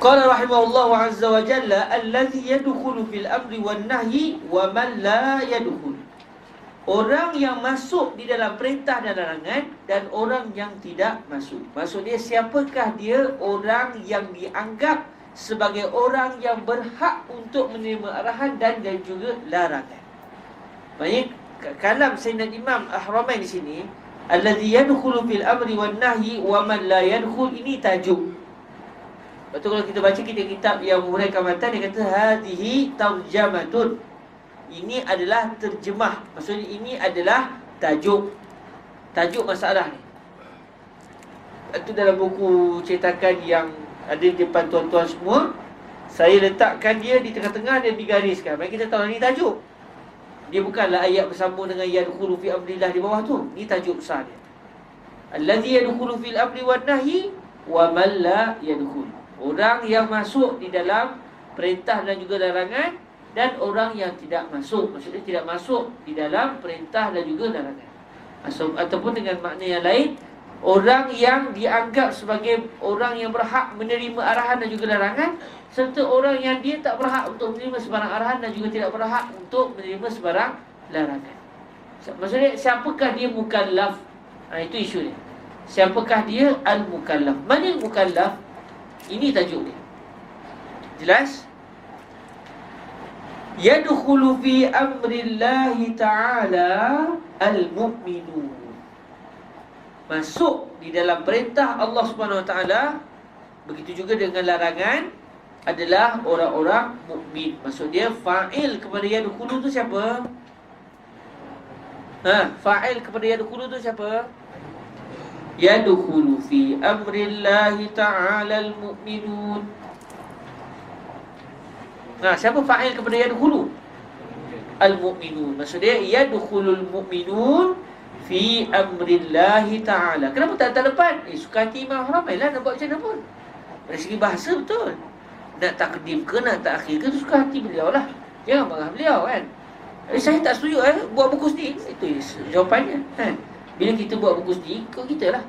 Qala rahimahullah azza wa jalla allazi yadkhulu fil amri wan nahyi wa man la yadkhul. Orang yang masuk di dalam perintah dan larangan dan orang yang tidak masuk. Maksud dia, siapakah dia? Orang yang dianggap sebagai orang yang berhak untuk menerima arahan dan juga larangan. Baik, kalam Sayyidina Imam Ahramain di sini, allazi yadkhulu fil amri wan nahyi wa man la yadkhul, ini tajuk. Betul, kalau kita baca kitab yang menguraikan matan, dia kata hadhihi tarjamatun. Ini adalah terjemah. Maksudnya ini adalah tajuk masalah ni. Itu dalam buku cetakan yang ada di depan tuan-tuan semua. Saya letakkan dia di tengah-tengah dan digariskan. Bagi kita tahu ni tajuk. Dia bukanlah ayat bersambung dengan yadkhulu fi amrillah di bawah tu. Ni tajuk besar dia. Allazi yadkhulu fil amri wan nahyi wa man la yadkhul. Orang yang masuk di dalam perintah dan juga larangan, dan orang yang tidak masuk. Maksudnya tidak masuk di dalam perintah dan juga larangan. Ataupun dengan makna yang lain, orang yang dianggap sebagai orang yang berhak menerima arahan dan juga larangan, serta orang yang dia tak berhak untuk menerima sebarang arahan dan juga tidak berhak untuk menerima sebarang larangan. Maksudnya, siapakah dia mukallaf? Itu isu dia. Siapakah dia al-mukallaf? Mana mukallaf? Ini tajuk dia. Jelas? Yadkhulu fi amrillahi ta'ala al-mu'minun. Masuk di dalam perintah Allah Subhanahu Wa Taala. Begitu juga dengan larangan adalah orang-orang mukmin. Maksud dia fa'il kepada yadkhulu tu siapa? Fa'il kepada yadkhulu tu siapa? Yadkhulu fi amrillahi ta'ala al-mu'minun. Siapa fa'il kepada yadkhulu? Al-mu'minun. Maksud dia yadkhulul mu'minun fi amrillahi ta'ala. Kenapa tak terlepas? Suka hati Imam Ahramain lah nak buat macam mana pun. Dari segi bahasa betul. Nak takdim ke, nak takhir ke, suka hati beliau lah. Jangan marah beliau kan. Saya tak setuju buat buku sendiri. Itu jawapannya kan. Bila kita buat buku sendiri, ikut kita lah.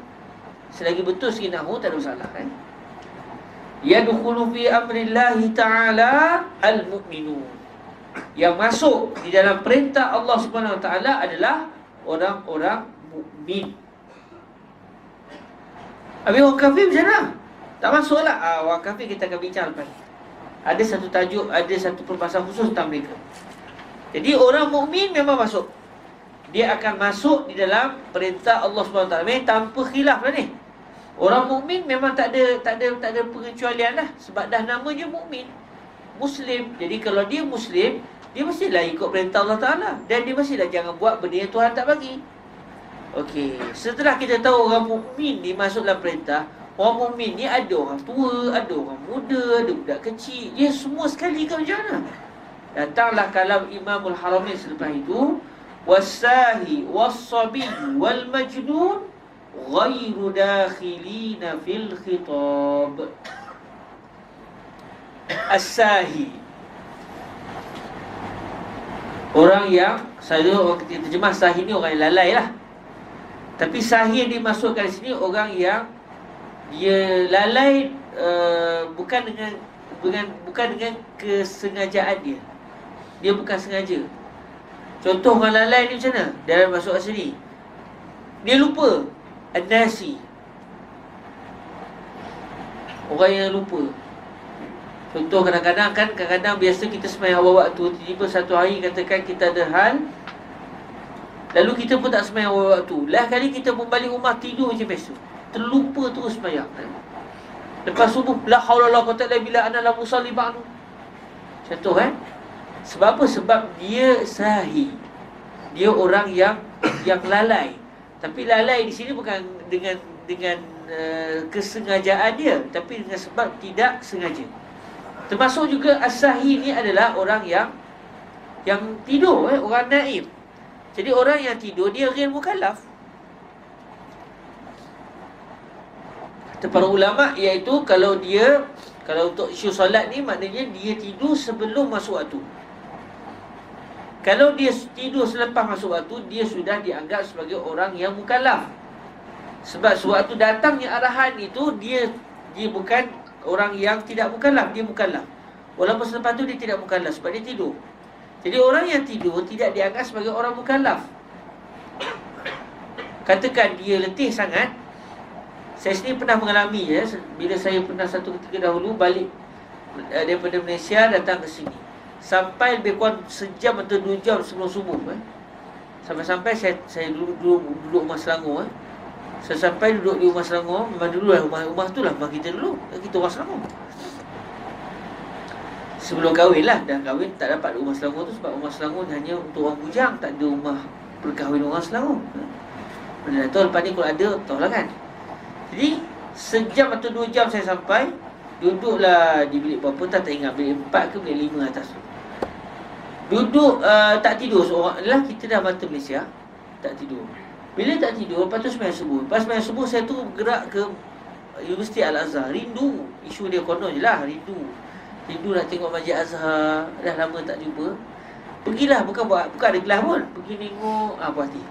Selagi betul segi nahwu, tak ada masalah kan. Yadkhulu fi amrillahi ta'ala al-mu'minun. Yang masuk di dalam perintah Allah Subhanahu Wa Taala adalah orang-orang mukmin. Habis orang kafir macam mana? Tak masuklah. Orang kafir kita akan bincang lepas. Ada satu tajuk, ada satu perbahasan khusus tentang mereka. Jadi orang mukmin memang masuk. dia akan masuk di dalam perintah Allah SWT. Memang tanpa khilaf lah ni. Orang mukmin memang tak ada pengecualian lah. Sebab dah namanya mukmin, Muslim. Jadi kalau dia Muslim, dia mestilah ikut perintah Allah Ta'ala. Dan dia mestilah jangan buat benda yang Tuhan tak bagi. Okey, setelah kita tahu orang mukmin ni masuk dalam perintah, orang mukmin ni ada orang tua, ada orang muda, ada budak kecil. Dia semua sekali ke macam mana? Datanglah kalam Imamul Haramain selepas itu, wasahi wassabi wal majnun ghairu dakhilina fil khitab. As-sahi, orang yang, saya orang terjemah sahi ni orang yang lalai lah. Tapi sahi yang dimasukkan di sini orang yang dia lalai bukan dengan kesengajaan dia. Dia bukan sengaja. Contoh orang lalai ni macam mana? Dia masuk kat sini, dia lupa. An-nasi, orang yang lupa. Contoh kadang-kadang biasa kita sembahyang awal waktu, tiba-tiba satu hari katakan kita ada hal, lalu kita pun tak sembahyang awal waktu. Lah kali kita pun balik rumah tidur macam biasa, terlupa terus sembahyang. Lepas subuh, la haula wala quwwata illa billah ana la musalli ba'du. Contoh kan? Sebab apa? Sebab dia sahi. Dia orang yang lalai. Tapi lalai di sini bukan dengan kesengajaan dia, tapi dengan sebab tidak sengaja. Termasuk juga as-sahi ni adalah orang yang tidur, orang naim. Jadi orang yang tidur dia ghair mukallaf. Kata para ulama, iaitu kalau untuk isu solat ni, maknanya dia tidur sebelum masuk waktu. Kalau dia tidur selepas masuk waktu, dia sudah dianggap sebagai orang yang mukallaf. Sebab sewaktu datangnya arahan itu, dia bukan orang yang tidak mukallaf, dia mukallaf. Walaupun selepas tu dia tidak mukallaf sebab dia tidur. Jadi orang yang tidur tidak dianggap sebagai orang mukallaf. Katakan dia letih sangat. Saya sendiri pernah mengalami, bila saya pernah satu ketika dahulu balik daripada Malaysia datang ke sini, sampai lebih kurang sejam atau 2 jam sebelum subuh. Sampai-sampai saya duduk rumah Selangor. Saya sampai duduk di rumah Selangor. Memang dulu lah rumah tu lah rumah kita dulu. Kita orang Selangor. Sebelum kahwin lah. Dah kahwin tak dapat rumah Selangor tu, sebab rumah Selangor hanya untuk orang bujang, tak ada rumah perkahwin orang Selangor. Mana tahu lepas ni kalau ada, tahu lah kan. Jadi sejam atau 2 jam saya sampai. Duduklah di bilik berapa tak ingat, bilik 4 ke bilik 5 atas tu. Duduk tak tidur seorang. Lah kita dah mata Malaysia, tak tidur. Bila tak tidur, lepas tu sembahyang subuh. Lepas sembahyang subuh saya tu gerak ke Universiti Al-Azhar. Rindu, isu dia konon je lah, rindu nak tengok Masjid Azhar. Dah lama tak jumpa. Pergilah, bukan ada kelas pun. Pergi tengok, puas hati.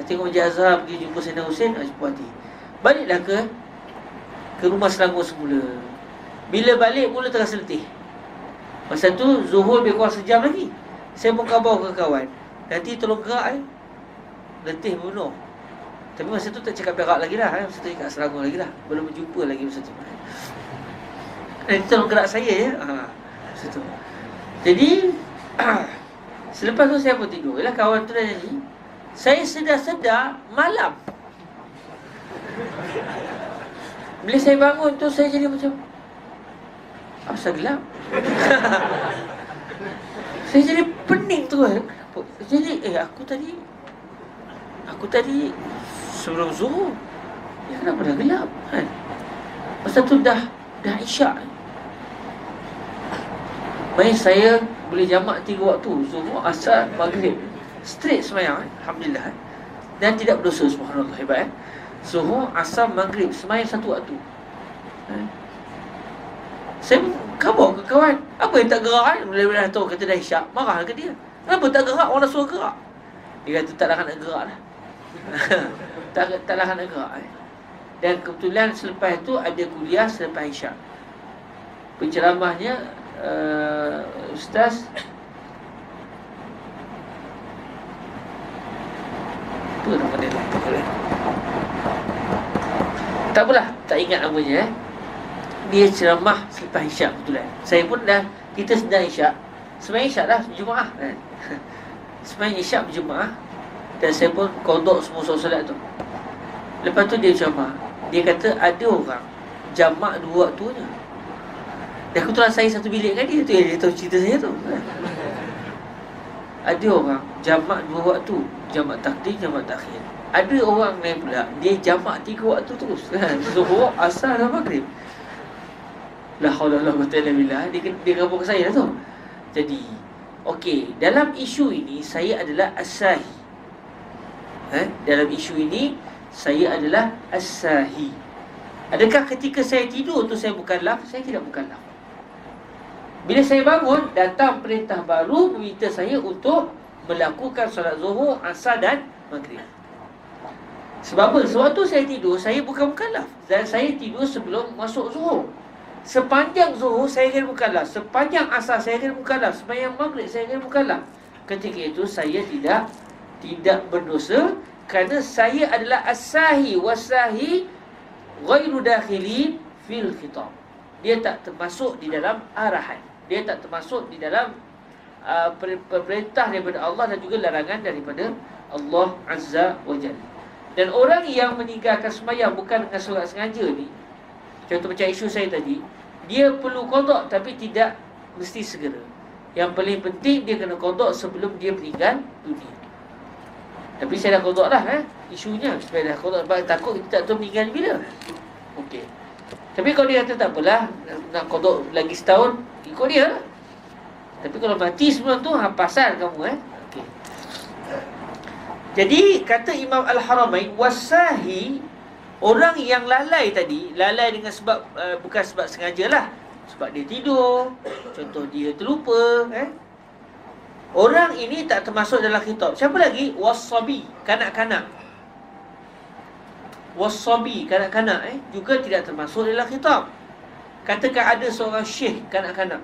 Nak tengok Masjid Azhar, pergi jumpa Sayyidina Hussein, puas hati. Baliklah ke rumah Selangor semula. Bila balik mula terasa letih. Masa tu Zuhur lebih kurang sejam lagi. Saya pun khabar ke kawan, nanti tolong gerak letih bunuh. Tapi masa tu tak cakap Perak lagi lah, masa tu cakap Selangor lagi lah. Belum berjumpa lagi masa tu. Nanti tolong gerak saya masa tu. Jadi selepas tu saya pun tidur. Yalah kawan tu dah nyanyi. Saya sedar-sedar malam. Bila saya bangun tu, saya jadi macam, apa gelap? Saya jadi pening tu. Jadi aku tadi sebelum zuhur, kenapa dah gelap kan? Masa tu dah isyak. Main saya boleh jamak 3 waktu, zuhur, asar, maghrib, straight sembahyang. Alhamdulillah. Dan tidak berdosa, subhanallah, hebat Zuhur, asar, maghrib, sembahyang 1 waktu. Saya khabar ke kawan, apa yang tak gerak Bila tahu kata dah isyak, marah ke dia, kenapa tak gerak, orang dah suruh gerak. Dia kata taklah nak gerak lah. taklah nak gerak Dan kebetulan selepas itu ada kuliah selepas isyak. Penceramahnya Ustaz apa nama dia, tak apalah, tak ingat namanya. Dia ceramah selepas isyak kebetulan. Saya pun kita sedang isyak. Sembahyang isyak dah, Jumaat kan. Sembahyang isyak berjemaah. Dan saya pun kodok semua solat tu. Lepas tu dia ceramah. Dia kata ada orang jamak 2 waktu je. Dan aku terang saya satu bilik kan dia tu, yang dia tahu cerita saya tu. Ada orang jamak 2 waktu, jamak takdim, jamak takhir. Ada orang lain pula dia jamak 3 waktu terus kan. Zuhur, asar dan maghrib. La haula wala quwwata illa billah. Dia gabung saya lah tu. Jadi, okey, dalam isu ini saya adalah as-sahi. Dalam isu ini saya adalah as-sahi. Adakah ketika saya tidur tu saya mukallaf? Saya tidak mukallaf. Bila saya bangun, datang perintah baru meminta saya untuk melakukan solat zuhur, asar dan maghrib. Sebab apa? Sewaktu saya tidur, saya bukan mukallaf. Dan saya tidur sebelum masuk zuhur. Sepanjang zuhur saya kira mukallaf, sepanjang asar saya kira mukallaf, sepanjang maghrib saya kira mukallaf. Ketika itu saya tidak berdosa, kerana saya adalah as-sahi was-sahi ghairu dakhili fil khitab. Dia tak termasuk di dalam arahan. Dia tak termasuk di dalam perintah daripada Allah dan juga larangan daripada Allah Azza wa Jalla. Dan orang yang meninggalkan sembahyang bukan dengan solat sengaja ni, contoh macam isu saya tadi, dia perlu qada tapi tidak mesti segera. Yang paling penting dia kena qada sebelum dia meninggal dunia. Tapi saya dah qada lah isunya. Saya dah qada sebab takut kita tak tahu meninggal bila. Okey. Tapi kalau dia kata tak apalah, nak qada lagi setahun, ikut dia lah. Tapi kalau mati sebelum tu, pasal kamu Okey. Jadi kata Imam Al-Haramain, wasahi, orang yang lalai tadi, lalai dengan sebab bukan sebab sengajalah, sebab dia tidur, contoh dia terlupa, orang ini tak termasuk dalam khitab. Siapa lagi? Wasabi, kanak-kanak. Wasabi, kanak-kanak juga tidak termasuk dalam khitab. Katakan ada seorang syekh kanak-kanak,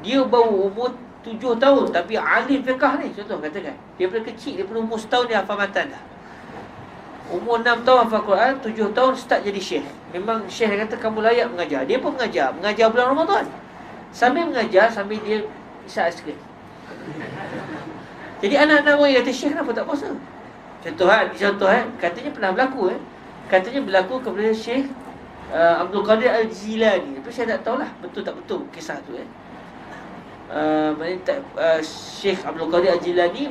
dia baru umur 7 tahun tapi alim fiqah ni, contoh katakan. Daripada kecil, daripada umur setahun dia hafal matan dah. Umur 6 tahun hafal Quran, 7 tahun start jadi syekh. Memang syekh kata kamu layak mengajar. Dia pun mengajar bulan Ramadan. Sambil mengajar, sambil dia isap aiskrim. Jadi anak-anak orang kata, syekh kenapa tak puasa? Contoh katanya pernah berlaku katanya berlaku kepada Syekh Abdul Qadir Al-Jilani. Tapi saya tak tahulah betul tak betul kisah tu Syekh Abdul Qadir Al-Jilani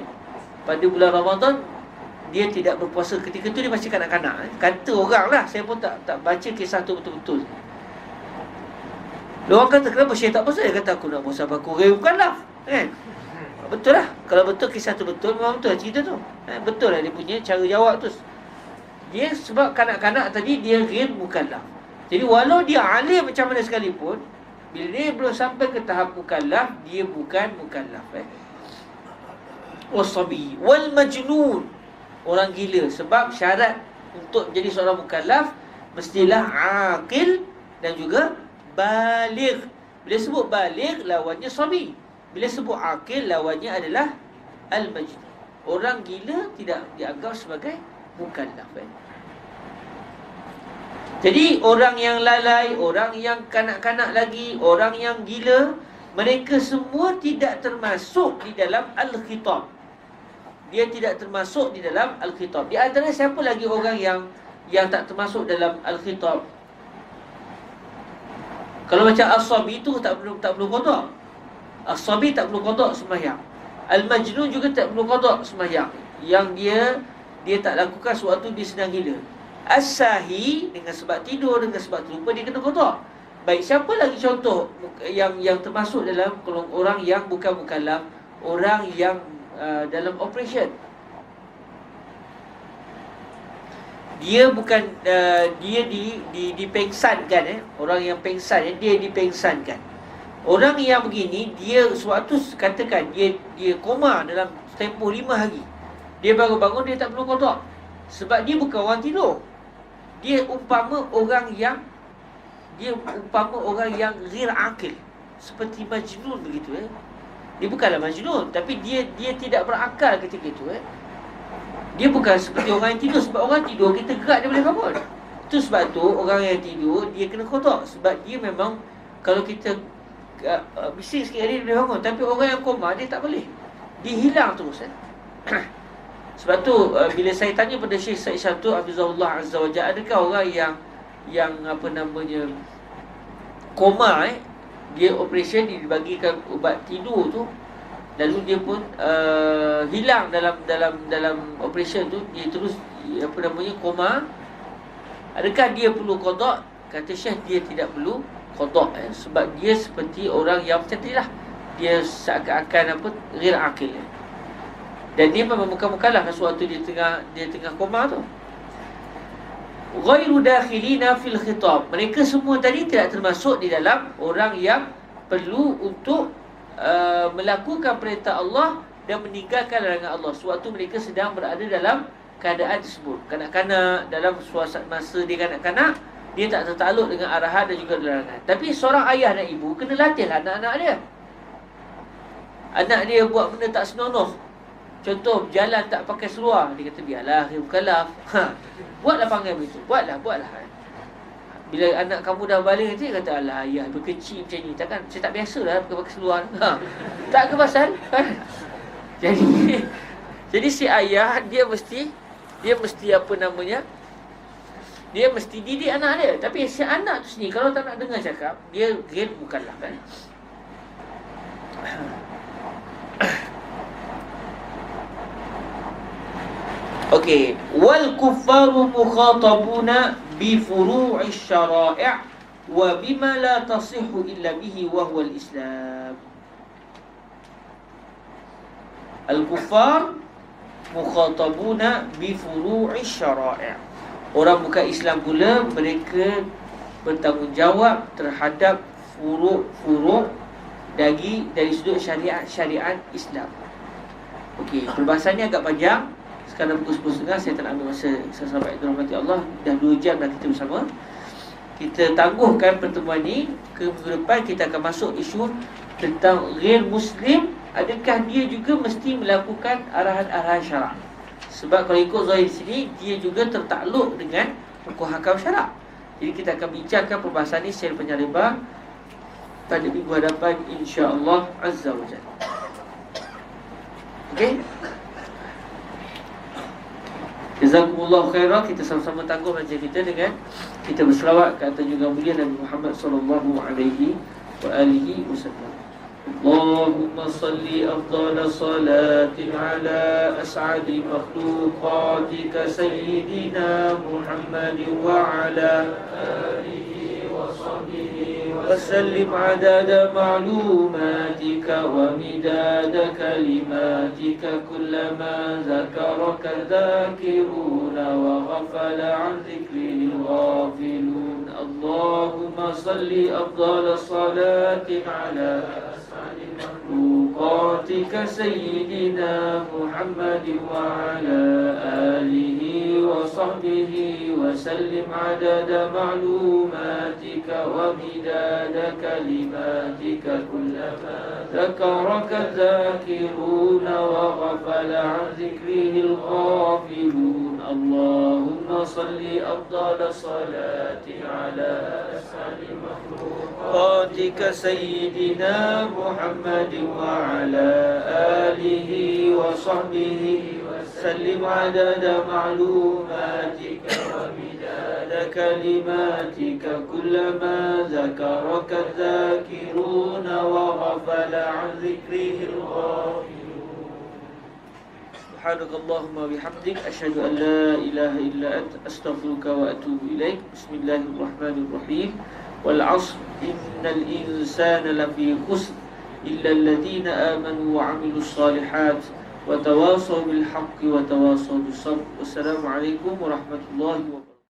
pada bulan Ramadan dia tidak berpuasa. Ketika tu dia masih kanak-kanak. Kata orang lah, saya pun tak baca kisah tu betul-betul. Orang kata kenapa Syekh tak puasa? Dia kata aku nak puasa aku bukanlah betul lah. Kalau betul kisah tu betul, memang betul lah cerita tu. Betul lah dia punya cara jawab tu. Dia sebab kanak-kanak tadi dia ghair mukallaf. Jadi walau dia alim macam mana sekalipun, bila dia belum sampai ke tahap mukallaf, dia bukan mukallaf. Wasabi wal majnun, orang gila. Sebab syarat untuk jadi seorang mukallaf mestilah aqil dan juga baligh. Bila sebut baligh, lawannya sabi. Bila sebut aqil, lawannya adalah al-majnun. Orang gila tidak dianggap sebagai mukallaf. Jadi orang yang lalai, orang yang kanak-kanak lagi, orang yang gila, mereka semua tidak termasuk di dalam al-khitab. Dia tidak termasuk di dalam al-khitab. Di antara siapa lagi orang yang tak termasuk dalam al-khitab? Kalau macam as-sabi itu tak perlu qada. As-sabi tak perlu qada sembahyang. Al-majnun juga tak perlu qada sembahyang. Yang dia tak lakukan sewaktu dia sedang gila. As-sahi dengan sebab tidur, dengan sebab terlupa, dia kena qada. Baik, siapa lagi contoh yang termasuk dalam orang yang bukan mukallaf, orang yang dalam operation. Dia bukan dia dipengsankan orang yang pengsan dia dipengsankan. Orang yang begini, dia sewaktu katakan dia koma dalam tempoh 5 hari. Dia baru bangun, dia tak perlu qada. Sebab dia bukan orang tidur. Dia umpama orang yang ghair aqil, seperti majnun begitu Dia bukanlah majnun, tapi dia tidak berakal ketika itu Dia bukan seperti orang yang tidur. Sebab orang tidur kita gerak dia boleh bangun. Itu sebab tu orang yang tidur dia kena qada. Sebab dia memang kalau kita bising sikit hari dia boleh bangun. Tapi orang yang koma dia tak boleh. Dia hilang terus Sebab tu bila saya tanya pada Syekh Said Syatul Hafizahullah Azza wa Jalla, adakah orang yang apa namanya koma, dia operation, dia dibagikan ubat tidur tu, lalu dia pun hilang dalam operation tu, dia terus apa namanya koma, adakah dia perlu qada? Kata Syekh, dia tidak perlu qada, sebab dia seperti orang yang macam tadi lah, dia seakan-akan apa, ghair aqil, dan dia memang mukallaf sesuatu dia tengah koma tu. Ghairu dakhilina fil khitab, mereka semua tadi tidak termasuk di dalam orang yang perlu untuk melakukan perintah Allah dan meninggalkan larangan Allah sewaktu mereka sedang berada dalam keadaan tersebut. Kanak-kanak dalam suasana masa dia kanak-kanak, dia tak tertakluk dengan arahan dan juga larangan. Tapi seorang ayah dan ibu kena latihlah anak-anak dia. Anak dia buat benda tak senonoh, contoh berjalan tak pakai seluar, dia kata biarlah, dia mukallaf. Buatlah panggil begitu, buatlah. Bila anak kamu dah balik nanti, kata alah ayah berkecil macam ni, takkan saya tak biasa lah pakai seluar. Tak ke pasal jadi si ayah dia mesti apa namanya, dia mesti didik anak dia. Tapi si anak tu sendiri kalau tak nak dengar cakap, dia ghair mukallaf kan. Okey, wal kuffaru mukhatabuna bi furu'i syara'i' wa bima la tasihhu illa bihi wa huwa al-Islam. Al kuffar mukhatabuna bi furu'i syara'i'. Orang bukan Islam pula, mereka bertanggungjawab terhadap furu' dari sudut syariat Islam. Okey, perbahasannya agak panjang. Sekarang pukul 10.30, saya tak nak ambil masa sahabat itu, rahmati Allah. Dah 2 jam dah kita bersama. Kita tangguhkan pertemuan ni, ke minggu depan kita akan masuk isu tentang ghair Muslim. Adakah dia juga mesti melakukan arahan-arahan syarak? Sebab kalau ikut zahir sini, dia juga tertakluk dengan hukum hakam syarak. Jadi kita akan bincangkan perbahasan ni secara panjang lebar pada minggu hadapan, insya-Allah azza wa jalla. Okey? Jazakumullah khairan. Kita sama-sama tangguh majlis kita dengan kita berselawat ke atas junjungan mulia Nabi Muhammad sallallahu alaihi wa alihi wasallam. Allahumma salli afdala salatin ala as'adi makhluqatika sayyidina Muhammad wa ala alihi wa sahbihi وسلم عدد معلوماتك ومداد كلماتك كلما ذكرك الذاكرون وغفل عن ذكره الغافلون. اللهم صل أفضل صلاة على أسعد مخلوقاتك سيدنا محمد وعلى آله وصحبه وسلم عدد معلوماتك ومداد كلماتك كلما ذكرك الذاكرون وغفل عن ذكره الغافلون. اللهم صل أفضل صلاة على أسعد مخلوقاتك سيدنا محمد وعلى آله وصحبه وسلم عدد معلوماتك ومداد كلماتك كلما ذكرك الذاكرون وغفل عن ذكره الغافلون. سبحانك اللهم وبحمدك أشهد أن لا إله إلا أنت أستغفرك وأتوب إليك. بسم الله الرحمن الرحيم. والعصر إن الإنسان لفي خسر إلا الذين آمنوا وعملوا الصالحات وتواصوا بالحق وتواصوا بالصبر. والسلام عليكم ورحمة الله وبركاته.